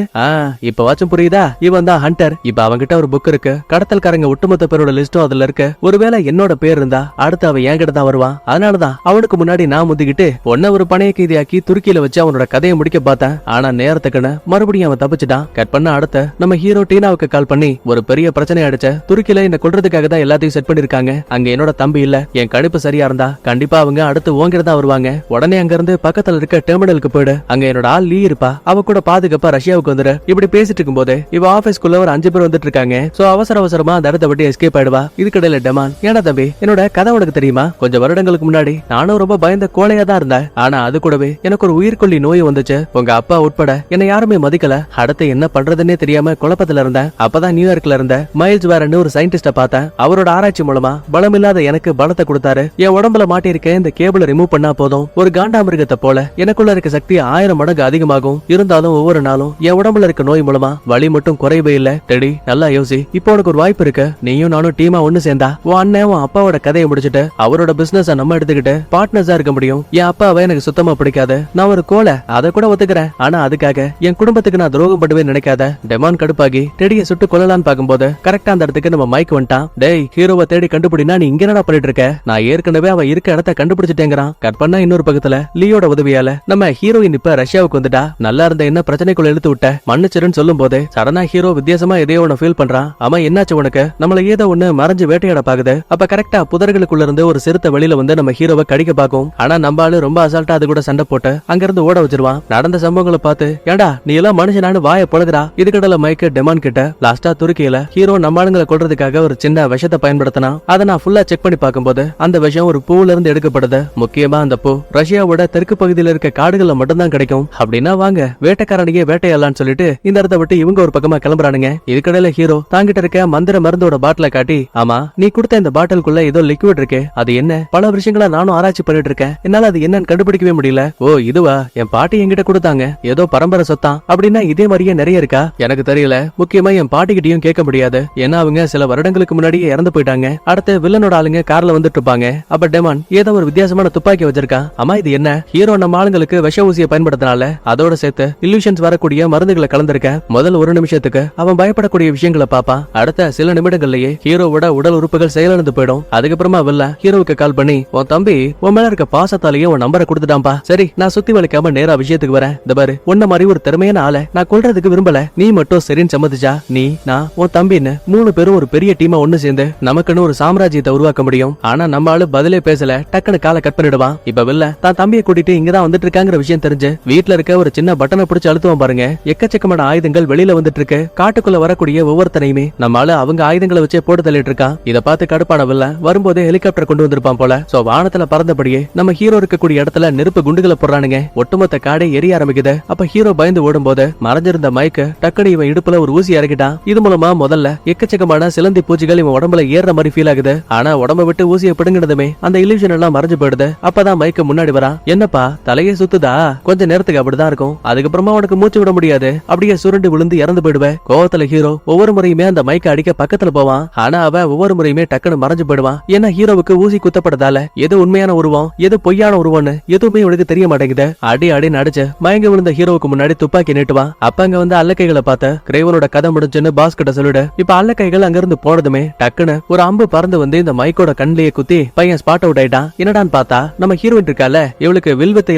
[SPEAKER 1] இப்ப வாச்சும் புரியுதா? இவன் தான் ஹண்டர். இப்ப அவன்கிட்ட ஒரு புக் இருக்கு, கடத்தல்காரங்க ஒட்டுமொத்த பேரோட லிஸ்டும் அதுல இருக்கு. ஒருவேளை என்னோட பேர் இருந்தா அடுத்து அவன் என் கிட்ட தான் வருவான். அதனாலதான் அவனுக்கு முன்னாடி நான் முந்திக்கிட்டு ஒன்ன ஒரு பணைய கைதியாக்கி துருக்கியில வச்சு அவனோட கதையை முடிக்க பார்த்தேன். ஆனா நேரத்துக்குன்னு மறுபடியும் அவன் தப்பிச்சுட்டான். கட் பண்ண அடுத்த நம்ம ஹீரோ டீனாவுக்கு கால் பண்ணி ஒரு பெரிய பிரச்சனை ஆயிடுச்சு. துருக்கியில என்ன கொல்றதுக்காக தான் எல்லாத்தையும் செட் பண்ணிருக்காங்க. அங்க என்னோட தம்பி இல்ல, என் கணிப்பு சரியா இருந்தா கண்டிப்பா அவங்க அடுத்து ஓங்கிட்டு தான் வருவாங்க. உடனே அங்க இருந்து பக்கத்துல இருக்க டெர்மினலுக்கு போயிடு. அங்க என்னோட ஆள் லீ இருப்பா, அவ கூட பாதுகாப்பா ரஷ்யாவுக்கு வந்துரு. இப்படி பேசிட்டு இருக்கும் போது இவ ஆபீஸ்க்குள்ள ஒரு 5 பேர் வந்துட்டு இருக்காங்க. சோ அவசர அவசரமா அந்த இடத்தை விட்டு எஸ்கேப் ஆயிடுவா. இதுக்கடையில டெமான், ஏன்னா தம்பி என்னோட கதை உனக்கு தெரியுமா? கொஞ்சம் வருடங்களுக்கு முன்னாடி நானும் ரொம்ப பயந்த கோழையா தான் இருந்தேன். ஆனா அது கூடவே எனக்கு ஒரு உயிர்கொல்லி நோய் வந்துச்சு. உங்க அப்பா உட்பட என்ன யாருமே மதிக்கல. அடுத்து என்ன பண்றதுன்னே தெரியாம குழப்பத்துல இருந்தேன். அப்பதான் நியூயார்க்ல இருந்த மைல்ஸ் வேரன் ஒரு சயின்டிஸ்ட பார்த்தேன். அவரோட ஆராய்ச்சி மூலமா பலம் இல்லாத எனக்கு பலத்தை கொடுத்தாரு. என் உடம்புல மாட்டிருக்க இந்த கேபிளை ரிமூவ் பண்ணா போதும், ஒரு காண்டாமிருகத்தை போல எனக்குள்ள இருக்க சக்தி 1000 மடங்கு அதிகமாகும். இருந்தாலும் ஒவ்வொரு நாளும் என் உடம்புல இருக்க நோய் மூலமா வலி மட்டும் குறையவே இல்ல. டெடி நல்லா யோசி, இப்போ உனக்கு ஒரு வாய்ப்பு இருக்கு. நீயும் நானும் டீமா ஒண்ணு சேர்ந்தா உன் அண்ணன் உன் அப்பாவோட கதையை முடிச்சுட்டு அவரோட பிசினஸ் நம்ம எடுத்துக்கிட்டு பார்ட்னர்ஸா இருக்க முடியும். என் அப்பாவை எனக்கு சுத்தமா பிடிக்காது, நான் ஒரு கோலை, அதை கூட ஒத்துக்கிறேன். ஆனா அதுக்காக என் குடும்பத்துக்கு நான் துரோகம் பண்ணுவேன் நினைக்காத. டெமான் கடுப்பாகி டெடியை சுட்டு கொல்லலான்னு பாக்கும்போது கரெக்டா அந்த இடத்துக்கு நம்ம மைக் வந்துட்டான். டேய் ஹீரோவை தேடி கண்டுபிடினா நீ இங்க என்னடா பண்ணிட்டு இருக்க? நான் ஏற்கனவே அவ இருக்க இடத்த கண்டுபிடிச்சிட்டேங்கிறான். கட் பண்ணா இன்னொரு பக்கத்துல லியோட உதவியால நம்ம ஹீரோயின் இப்ப ரஷ்யாவுக்கு வந்துட்டா. நல்லா இருந்த என்ன பிரச்சனைக்குள்ள இழுத்து விட்ட, மன்னிச்சிருன்னு சொல்லும் போது சடனா ஹீரோ வித்தியாசமா எதையோ ஒண்ணு ஃபீல் பண்றான். அவன் என்னாச்சு உனக்கு? நம்மள ஏதோ ஒண்ணு மறைஞ்சு வேட்டையாட பாக்குது. அப்ப கரெக்டா புதர்களுக்குள்ள இருந்து ஒரு சிறுத்தை வெளியில வந்து நம்ம ஹீரோவை கடிக்க பாக்கும். ஆனா நம்ம ஆளு ரொம்ப அசால்ட்டா அது கூட சண்டை போட்டு அங்க இருந்து ஓட வச்சிருவான். நடந்த சம்பவங்களை பார்த்து ஏண்டா நீ எல்லாம் மனுஷனானு வாய பொழுதுடா. இதுக்கடல மைக்க டெமான் கிட்ட லாஸ்டா துருக்கியில ஹீரோ நம்ம ஆளுங்களை கொல்றதுக்காக ஒரு சின்ன விஷத்தை பயன்படுத்தினா. அதை நான் ஃபுல்லா செக் பண்ணி பார்க்கும்போது அந்த விஷம் ஒரு பூல இருந்து எடுக்கப்படுது. முக்கியமா அந்த பூ ரஷ்யாவோட தெற்கு பகுதியில இருக்க காடுகள்ல மட்டும்தான் கிடைக்கும். அப்படின்னா வாங்க வேட்டைக்காரனையே வேட்டையாடலாம்னு சொல்லிட்டு இந்த இடத்த விட்டு இவங்க ஒரு பக்கமா கிளம்புறானுங்க. இதுக்கடையில ஹீரோ தாங்கிட்ட இருக்க மந்திர மருந்தோட பாட்டில காட்டி, ஆமா நீ கொடுத்த இந்த பாட்டிலுக்குள்ள ஏதோ லிக்விட் இருக்கு, அது என்ன? பல விஷயங்களா நானும் ஆராய்ச்சி பண்ணிட்டு இருக்கேன், என்னால அது என்னன்னு கண்டுபிடிக்கவே முடியல. ஓ இதுவா? என் பாட்டி என்கிட்ட கொடுத்தாங்க, ஏதோ பரம்பரை சொத்தான். அப்படின்னா இதே மாதிரியே நிறைய இருக்கா? எனக்கு தெரியல. முக்கியமா என் பாட்டிகிட்டயும் கேட்க முடியாது, ஏன்னா அவங்க சில வருடங்களுக்கு முன்னாடியே இறந்து போயிட்டாங்க. அடுத்து வில்லனோட ஆளுங்க கார்ல வந்துட்டு இருப்பாங்க. அப்ப டெமான் ஏதோ ஒரு வித்தியாசமான துப்பாக்கி வச்சிருக்கான். அம்மா இது என்ன? ஹீரோ நம்ம ஆளுங்களுக்கு விஷ ஊசியை பயன்படுத்தினால அதோட சேர்த்து இல்லூஷன்ஸ் வரக்கூடிய மருந்துகளை கலந்திருக்க. முதல் ஒரு நிமிஷத்துக்கு அவன் பயப்படக்கூடிய விஷயங்களை பாப்பான். அடுத்த சில நிமிடங்கள்லயே ஹீரோவோட உடல் உறுப்புகள் செயலிழந்து போயிடும். அதுக்கப்புறமா வில்ல ஹீரோவுக்கு கால் பண்ணி, உன் தம்பி உன் மேல இருக்க பாசத்தாலேயே உன் நம்பரை கொடுத்துட்டான்பா. சரி நான் சுத்தி வளைக்காம நேரா விஷயத்துக்கு வரேன். இந்த பாரு, உன்ன மாதிரி ஒரு திறமையான ஆளை நான் கொல்றதுக்கு விரும்பல. நீ மட்டும் சரின்னு சம்மதிச்சா நீ நான் உன் தம்பின்னு 3 பேரும் ஒரு பெரிய டீமா ஒண்ணு சேர்ந்து நமக்குன்னு ஒரு சாம்ராஜ்யத்தை உருவாக்க முடியும். ஆனா நம்ம ஆளு பதிலே பேசல, டக்குனு காலை கட் பண்ணிடுவான். இப்ப வில்ல தான் தம்பியை கூட்டிட்டு இங்கதான் வந்துட்டு இருக்காங்கிற விஷயம் தெரிஞ்சு வீட்டுல இருக்க ஒரு சின்ன பட்டனை பிடிச்சு அழுத்துவான் பாருங்க. எக்கச்சக்கமான ஆயுதங்கள் வெளியில வந்துட்டு இருக்கு. காட்டுக்குள்ள வரக்கூடிய ஒவ்வொருத்தனையுமே நம்ம ஆளு அவங்க ஆயுதங்களை வச்சே போட்டு தள்ளிட்டு இருக்கான். இத பார்த்து கடுப்பான வில்ல வரும்போதே ஹெலிகாப்டர் கொண்டு வந்திருப்பான் போல. சோ வானத்துல பறந்தபடியே நம்ம ஹீரோ இருக்கக்கூடிய இடத்துல நெருப்பு குண்டுகளை போடுறானுங்க. ஒட்டுமொத்த காடே எரிய ஆரம்பிக்குது. அப்ப ஹீரோ பயந்து ஓடும் போது மறைஞ்சிருந்த மைக்க டக்குனு இவன் இடுப்புல ஒரு ஊசி இறக்கிட்டான். இது மூலமா முதல்ல எக்கச்சக்கமான சிலந்தி பூச்சிகள் இவன் உடம்புல ஏற மாதிரி ஃபீல் ஆகுது. ஆனா உடம்ப விட்டு ஊசியை பிடுங்கினதுமே அந்த இல்யூஷன் எல்லாம் மறைஞ்சு போயிடுது. அப்பதான் மைக்க முன்னாடி வரா. என்னப்பா தலையே சுத்துதா? கொஞ்ச நேரத்துக்கு அப்படிதான் இருக்கும், அதுக்கப்புறமா உனக்கு மூச்சு விட முடியாது, அப்படியே சுருண்டு விழுந்து இறந்து போயிடுவேன். கோவத்துல ஹீரோ ஒவ்வொரு முறையுமே அந்த மைக்க அடிக்க பக்கத்துல போவான். ஆனா அவன் ஒவ்வொரு முறையுமே டக்குனு மறைஞ்சு போயிடுவான். ஏன்னா ஹீரோவுக்கு ஊசி குத்தப்பட்டதால எது உண்மையான உருவம் எது பொய்யான உருவம் நடக்கும்னு எதுவுமே இவனுக்கு தெரிய மாட்டேங்குது. அடி நடிச்சு மயங்க விழுந்த ஹீரோவுக்கு முன்னாடி துப்பாக்கி நீட்டுவான். அப்ப அங்க வந்து அல்லக்கைகளை பார்த்த கிரேவனோட கதை முடிஞ்சுன்னு பாஸ் கிட்ட சொல்லிடு. இப்ப அல்லக்கைகள் அங்க இருந்து போனதுமே டக்குன்னு ஒரு அம்பு பறந்து வந்து இந்த மைக்கோட கண்ணிலேயே குத்தி பையன் ஸ்பாட் அவுட் ஆயிட்டான். என்னடான்னு பார்த்தா நம்ம ஹீரோயின் இருக்கால, இவளுக்கு வில்வத்தை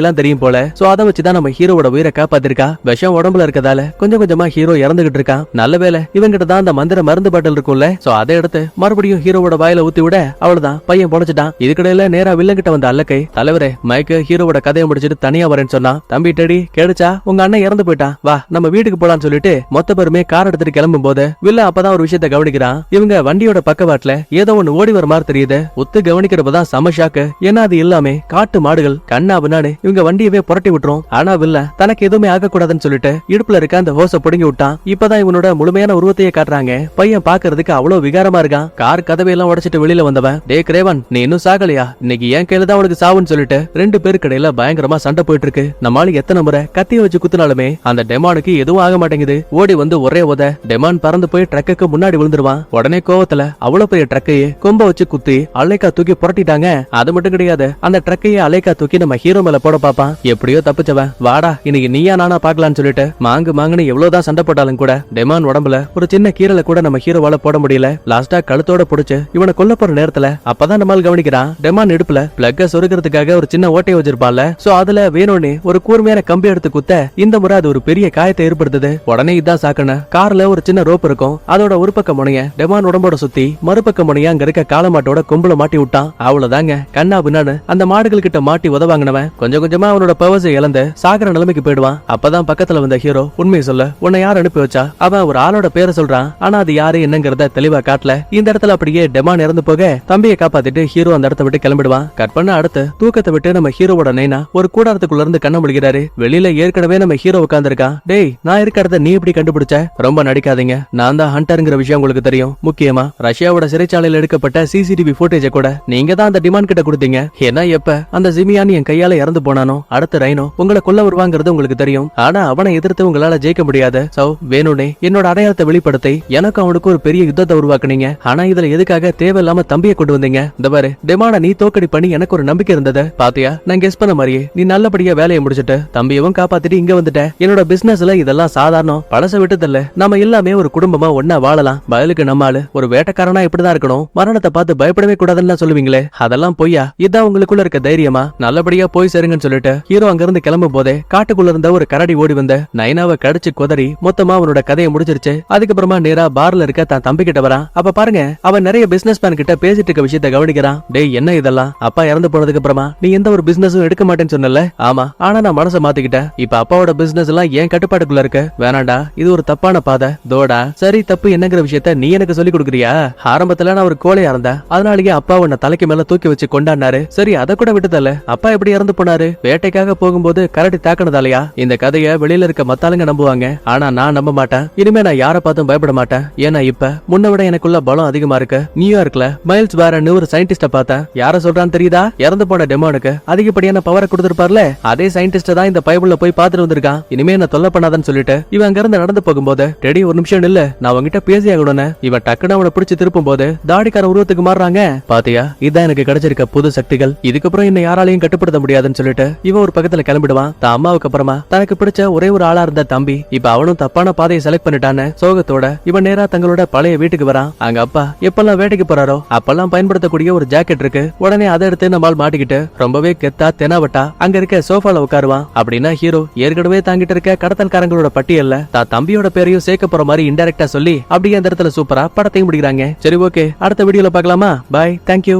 [SPEAKER 1] எல்லாம் தெரியும் போல. சோ அதை வச்சுதான் நம்ம ஹீரோவோட உயிரை காப்பாத்திருக்கா. விஷம் உடம்புல இருக்கதால கொஞ்சம் கொஞ்சமா ஹீரோ இறந்துகிட்டு இருக்கான். நல்ல வேலை இவங்கிட்ட தான் அந்த மந்திர மருந்து பாட்டில் இருக்கும்ல. சோ அதை எடுத்து மறுபடியும் ஹீரோவோட வாயில ஊத்தி விட அவ்வளவுதான், பையன் பொழைச்சிட்டான். இதுக்கிடையில நேரா வில்லங்கிட்ட வந்த அல்லக்கை, தலைவரே மைக்கு ஹீரோவோட கதையை முடிச்சிட்டு தனியா வரேன்னு சொன்னா. தம்பி டெடி கேடுச்சா, உங்க அண்ணன் இறந்து போயிட்டான், வா நம்ம வீட்டுக்கு போலான்னு சொல்லிட்டு மொத்த பேருமே கார் எடுத்துட்டு கிளம்பும் போது வில்ல அப்பதான் ஒரு விஷயத்தை கவனிக்கிறான். இவங்க வண்டியோட பக்கவாட்டுல ஏதோ ஒண்ணு ஓடி வர மாதிரி தெரியுது. உத்து கவனிக்கிறப்பதான் செம ஷாக்கு. ஏன்னா அது எல்லாமே காட்டு மாடுகள். கண்ணா பின்னாடி இவங்க வண்டியவே புரட்டி விட்டுரும். ஆனா வில்ல தனக்கு எதுவுமே ஆகக்கூடாதுன்னு சொல்லிட்டு இடுப்புல இருக்க அந்த ஹோஸ புடுங்கி விட்டான். இப்பதான் இவனோட முழுமையான உருவத்தையே காட்டுறாங்க. பையன் பாக்குறதுக்கு அவ்வளவு விகாரமா இருக்கான். கார் கதவையெல்லாம் உடைச்சிட்டு வெளியில வந்தவன், டே கிரேவன் நீ இன்னும் சாகலையா, இன்னைக்கு என் கையில தான் உனக்கு சாவுன்னு சொல்லிட்டு ரெண்டு பேருக்கு இடையில பயங்கரமா சண்டை போயிட்டு இருக்கு. நம்மால எத்தனை முறை கத்திய வச்சு குத்துனாலுமே அந்த டெமானுக்கு எதுவும் ஆக மாட்டேங்குது. ஓடி வந்து ஒரே உத டெமான் பறந்து போய் ட்ரக்குக்கு முன்னாடி விழுந்துருவான். உடனே கோவத்துல அவ்வளவு பெரிய ட்ரக்கையே கொம்ப வச்சு குத்தி அலைக்கா தூக்கி புரட்டிட்டாங்க. அது மட்டும் கிடையாது, அந்த ட்ரக்கையே அலைக்கா தூக்கி நம்ம ஹீரோ மேல போட பாப்பான். எப்படியோ தப்பிச்சவன், வாடா இன்னைக்கு நீயா நானா பாக்கலான்னு சொல்லிட்டு மாங்குன்னு எவ்வளவுதான் சண்டை போட்டாலும் கூட டெமான் உடம்புல ஒரு சின்ன கீரலை கூட நம்ம ஹீரோவால போட முடியல. லாஸ்டா கழுத்தோட புடிச்சு இவனை கொல்ல போற நேரத்துல அப்பதான் நம்மால் கவனிக்கிறான், டெமான் இடுப்புல பிளக்க சொருகிறதுக்காக ஒரு சின்ன ஓட்டையை வச்சிருப்பான்ல. சோ அதுல வேணும்னு ஒரு கூர்மையான கம்பி எடுத்து குத்த இந்த முறை அது ஒரு பெரிய காயத்தை ஏற்படுத்துது. உடனே இதான் சாக்கன, கார்ல ஒரு சின்ன ரோப் இருக்கும். அதோட ஒரு பக்க முனைய டெமான் உடம்போட சுத்தி மறுபக்க முனைய அங்க இருக்க காலமாட்டோட கொம்புல மாட்டி விட்டான். அவ்வளவுதாங்க, கண்ணா பின்னான்னு அந்த மாடுகள் கிட்ட மாட்டி உதவாங்கினவன் கொஞ்சம் கொஞ்சமா அவனோட பவர்ஸை இழந்து சாகர நிலைமைக்கு போயிடுவான். அப்பதான் பக்கத்துல வந்த ஹீரோ உண்மையை சொல்ல, உன்னை யார் அனுப்பி வச்சா? அவன் ஒரு ஆளோட பேரை சொல்றான். ஆனா அது யாரு என்னங்கறத தெளிவா காட்டல. இந்த இடத்துல அப்படியே டெமான் இறந்து போக தம்பியை காப்பாத்திட்டு ஹீரோ அந்த இடத்த விட்டு கிளம்பிடுவான். கட் பண்ண அடுத்து தூக்கத்தை விட்டு நம்ம ஹீரோவோட நைனா ஒரு கூடாரத்துக்குள்ள இருந்து கண்ண முழிக்கிறாரு. வெளியில ஏற்கனவே நம்ம ஹீரோ உட்கார்ந்திருக்கான். டேய் நான் இருக்கிறத நீ எப்படி கண்டுபிடிச்ச? ரொம்ப நடிக்காதீங்க, நான் தான் ஹண்டர்ங்கிற விஷயம் உங்களுக்கு தெரியும். முக்கியமா ரஷ்யாவோட சிறைச்சாலையில் எடுக்கப்பட்ட சிசிடிவி ஃபுட்டேஜை கூட நீங்க தான் அந்த டிமாண்ட் கிட்ட கொடுத்தீங்க. ஏன்னா எப்ப அந்த ஜிமியான் என் கையால இறந்து போனானோ அடுத்த ரைனோ உங்களை கொல்ல வருவாங்கிறது உங்களுக்கு தெரியும். ஆனா அவனை எதிர்த்து உங்களால ஜெயிக்க முடியாது. சோ வேணுனே என்னோட அடையாளத்தை வெளிப்படுத்தி எனக்கு அவனுக்கு ஒரு பெரிய யுத்தத்தை உருவாக்குனீங்க. ஆனா இதுல எதுக்காக தேவையில்லாம தம்பியை கொண்டு வந்தீங்க? இந்த பாரு டெமான நீ தோக்கடி பண்ணி எனக்கு ஒரு நம்பிக்கை இருந்தது பாத்தியா. நான் கெஸ் பண்ண மாதிரியே நீ நல்லபடியா வேலையை முடிச்சிட்டு தம்பியவும் காப்பாத்திட்டு இங்க வந்துட்ட. என்னோட பிசினஸ்ல இதெல்லாம் சாதாரணம், பழச விட்டதில்ல. நம்ம எல்லாமே ஒரு குடும்பமா ஒன்னா வாழலாம். பயலுக்கு நம்மால ஒரு வேட்டக்காரனா இப்படிதான் இருக்கணும், மரணத்தை பார்த்து பயப்படவே கூடாதுன்னு சொல்லுவீங்களே, அதெல்லாம் பொய்யா? இதான் உங்களுக்குள்ள இருக்க தைரியமா? நல்லபடியா போய் சேருங்கன்னு சொல்லிட்டு ஹீரோ அங்க இருந்து கிளம்பும் போதே காட்டுக்குள்ள இருந்த ஒரு கரடி ஓடி வந்த நைனாவை கடிச்சு குதறி மொத்தமா அவனோட கதையை முடிச்சிருச்சு. அதுக்கப்புறமா நேரா பார்ல இருக்க தான் தம்பி கிட்ட வரான். அப்ப பாருங்க அவன் நிறைய பிசினஸ் மேன் கிட்ட பேசிட்டு இருக்க விஷயத்தை கவனிக்கிறான். டேய் என்ன இதெல்லாம், அப்பா இறந்து போனதுக்கு அப்புறமா நீ எந்த ஒரு பிசினஸும் எடுக்க மாட்டேன்னு சொன்னல? ஆமா, ஆனா நான் மனசை மாத்திக்கிட்டேன். இப்ப அப்பாவோட பிசினஸ் எல்லாம் ஏன் கட்டுப்பாட்டுக்குள்ள இருக்கு. வேணாண்டா, இது ஒரு தப்பான பாதை. தோடா சரி தப்பு என்னங்கிற விஷயத்த நீ எனக்கு சொல்லி கொடுக்குறியா? ஆரம்பத்துல நான் ஒரு கோழையா இருந்தேன், அதனாலயே அப்பா உன்னை தலைக்கு மேல தூக்கி வச்சு கொண்டாடினாரு. சரி அதை கூட விட்டுதல்ல, அப்பா எப்படி இறந்து போனாரு? வேட்டைக்காக போகும்போது கரடி தாக்கினதாலயா? இந்த கதையை வெளியில இருக்க மத்தாளுங்க நம்புவாங்க, ஆனா நான் நம்ப மாட்டேன். இனிமே நான் யாரை பார்த்தும் பயப்பட மாட்டேன். ஏன்னா இப்ப முன்ன விட எனக்குள்ள பலம் அதிகமா இருக்கு. நியூயார்க்ல மைல்ஸ் வேரன்னு ஒரு சயின்டிஸ்ட பார்த்தேன். யார சொல்றான்னு தெரியுதா? இறந்து போன டெமானுக்கு அதிகப்படியான பவரை கொடுத்திருப்பார்ல, அதே சயின்டிஸ்ட தான் இந்த பைபிள்ல போய் பார்த்துட்டு வந்திருக்கான். இனிமே நான் தொல்லை பண்ணாதன்னு சொல்லிட்டு இவன் அங்க இருந்து நடந்து போகும்போது, டெடி ஒரு நிமிஷம் இல்ல, நான் அவங்கிட்ட பேசி ஆகணும்னு இவன் டக்குன்னு அவனை பிடிச்சு திருப்பும் போது தாடிக்கார உருவத்துக்கு மாறுறாங்க. பாத்தியா, இதான் எனக்கு கிடைச்சிருக்க புது சக்திகள். இதுக்கப்புறம் இன்னும் யாராலையும் கட்டுப்படுத்த முடியாதுன்னு சொல்லிட்டு இவன் ஒரு பக்கத்துல கிளம்பிடுவான். தான் அம்மாவுக்கு அப்புறமா தனக்கு பிடிச்ச ஒரே ஒரு ஆளா இருந்த தம்பி இப்ப அவனும் தப்பான பாதையை செலக்ட் பண்ணிட்டான்னு சோகத்தோட இவன் நேரா தங்களோட பழைய வீட்டுக்கு வரான். அங்க அப்பா எப்பெல்லாம் வேட்டைக்கு போறாரோ அப்பெல்லாம் பயன்படுத்தக்கூடிய ஒரு ஜாக்கெட் இருக்கு. உடனே அதை எடுத்து நம்மால் மாட்டிக்கிட்டு ரொம்பவே கெத்தா தெனாவட்டா அங்க இருக்க சோஃபால உட்காருவான். அப்படின்னா ஹீரோ ஏற்கனவே தாங்கிட்டு இருக்க கடத்தல்காரங்களோட பட்டியல்ல தான் தம்பியோட பேரையும் சேர்க்க போற மாதிரி இன்டைரக்டா சொல்லி அப்படியே அந்த இடத்துல சூப்பரா படத்தையும் முடிக்கிறாங்க. சரி ஓகே, அடுத்த வீடியோல பார்க்கலாமா? பாய், தேங்க்யூ.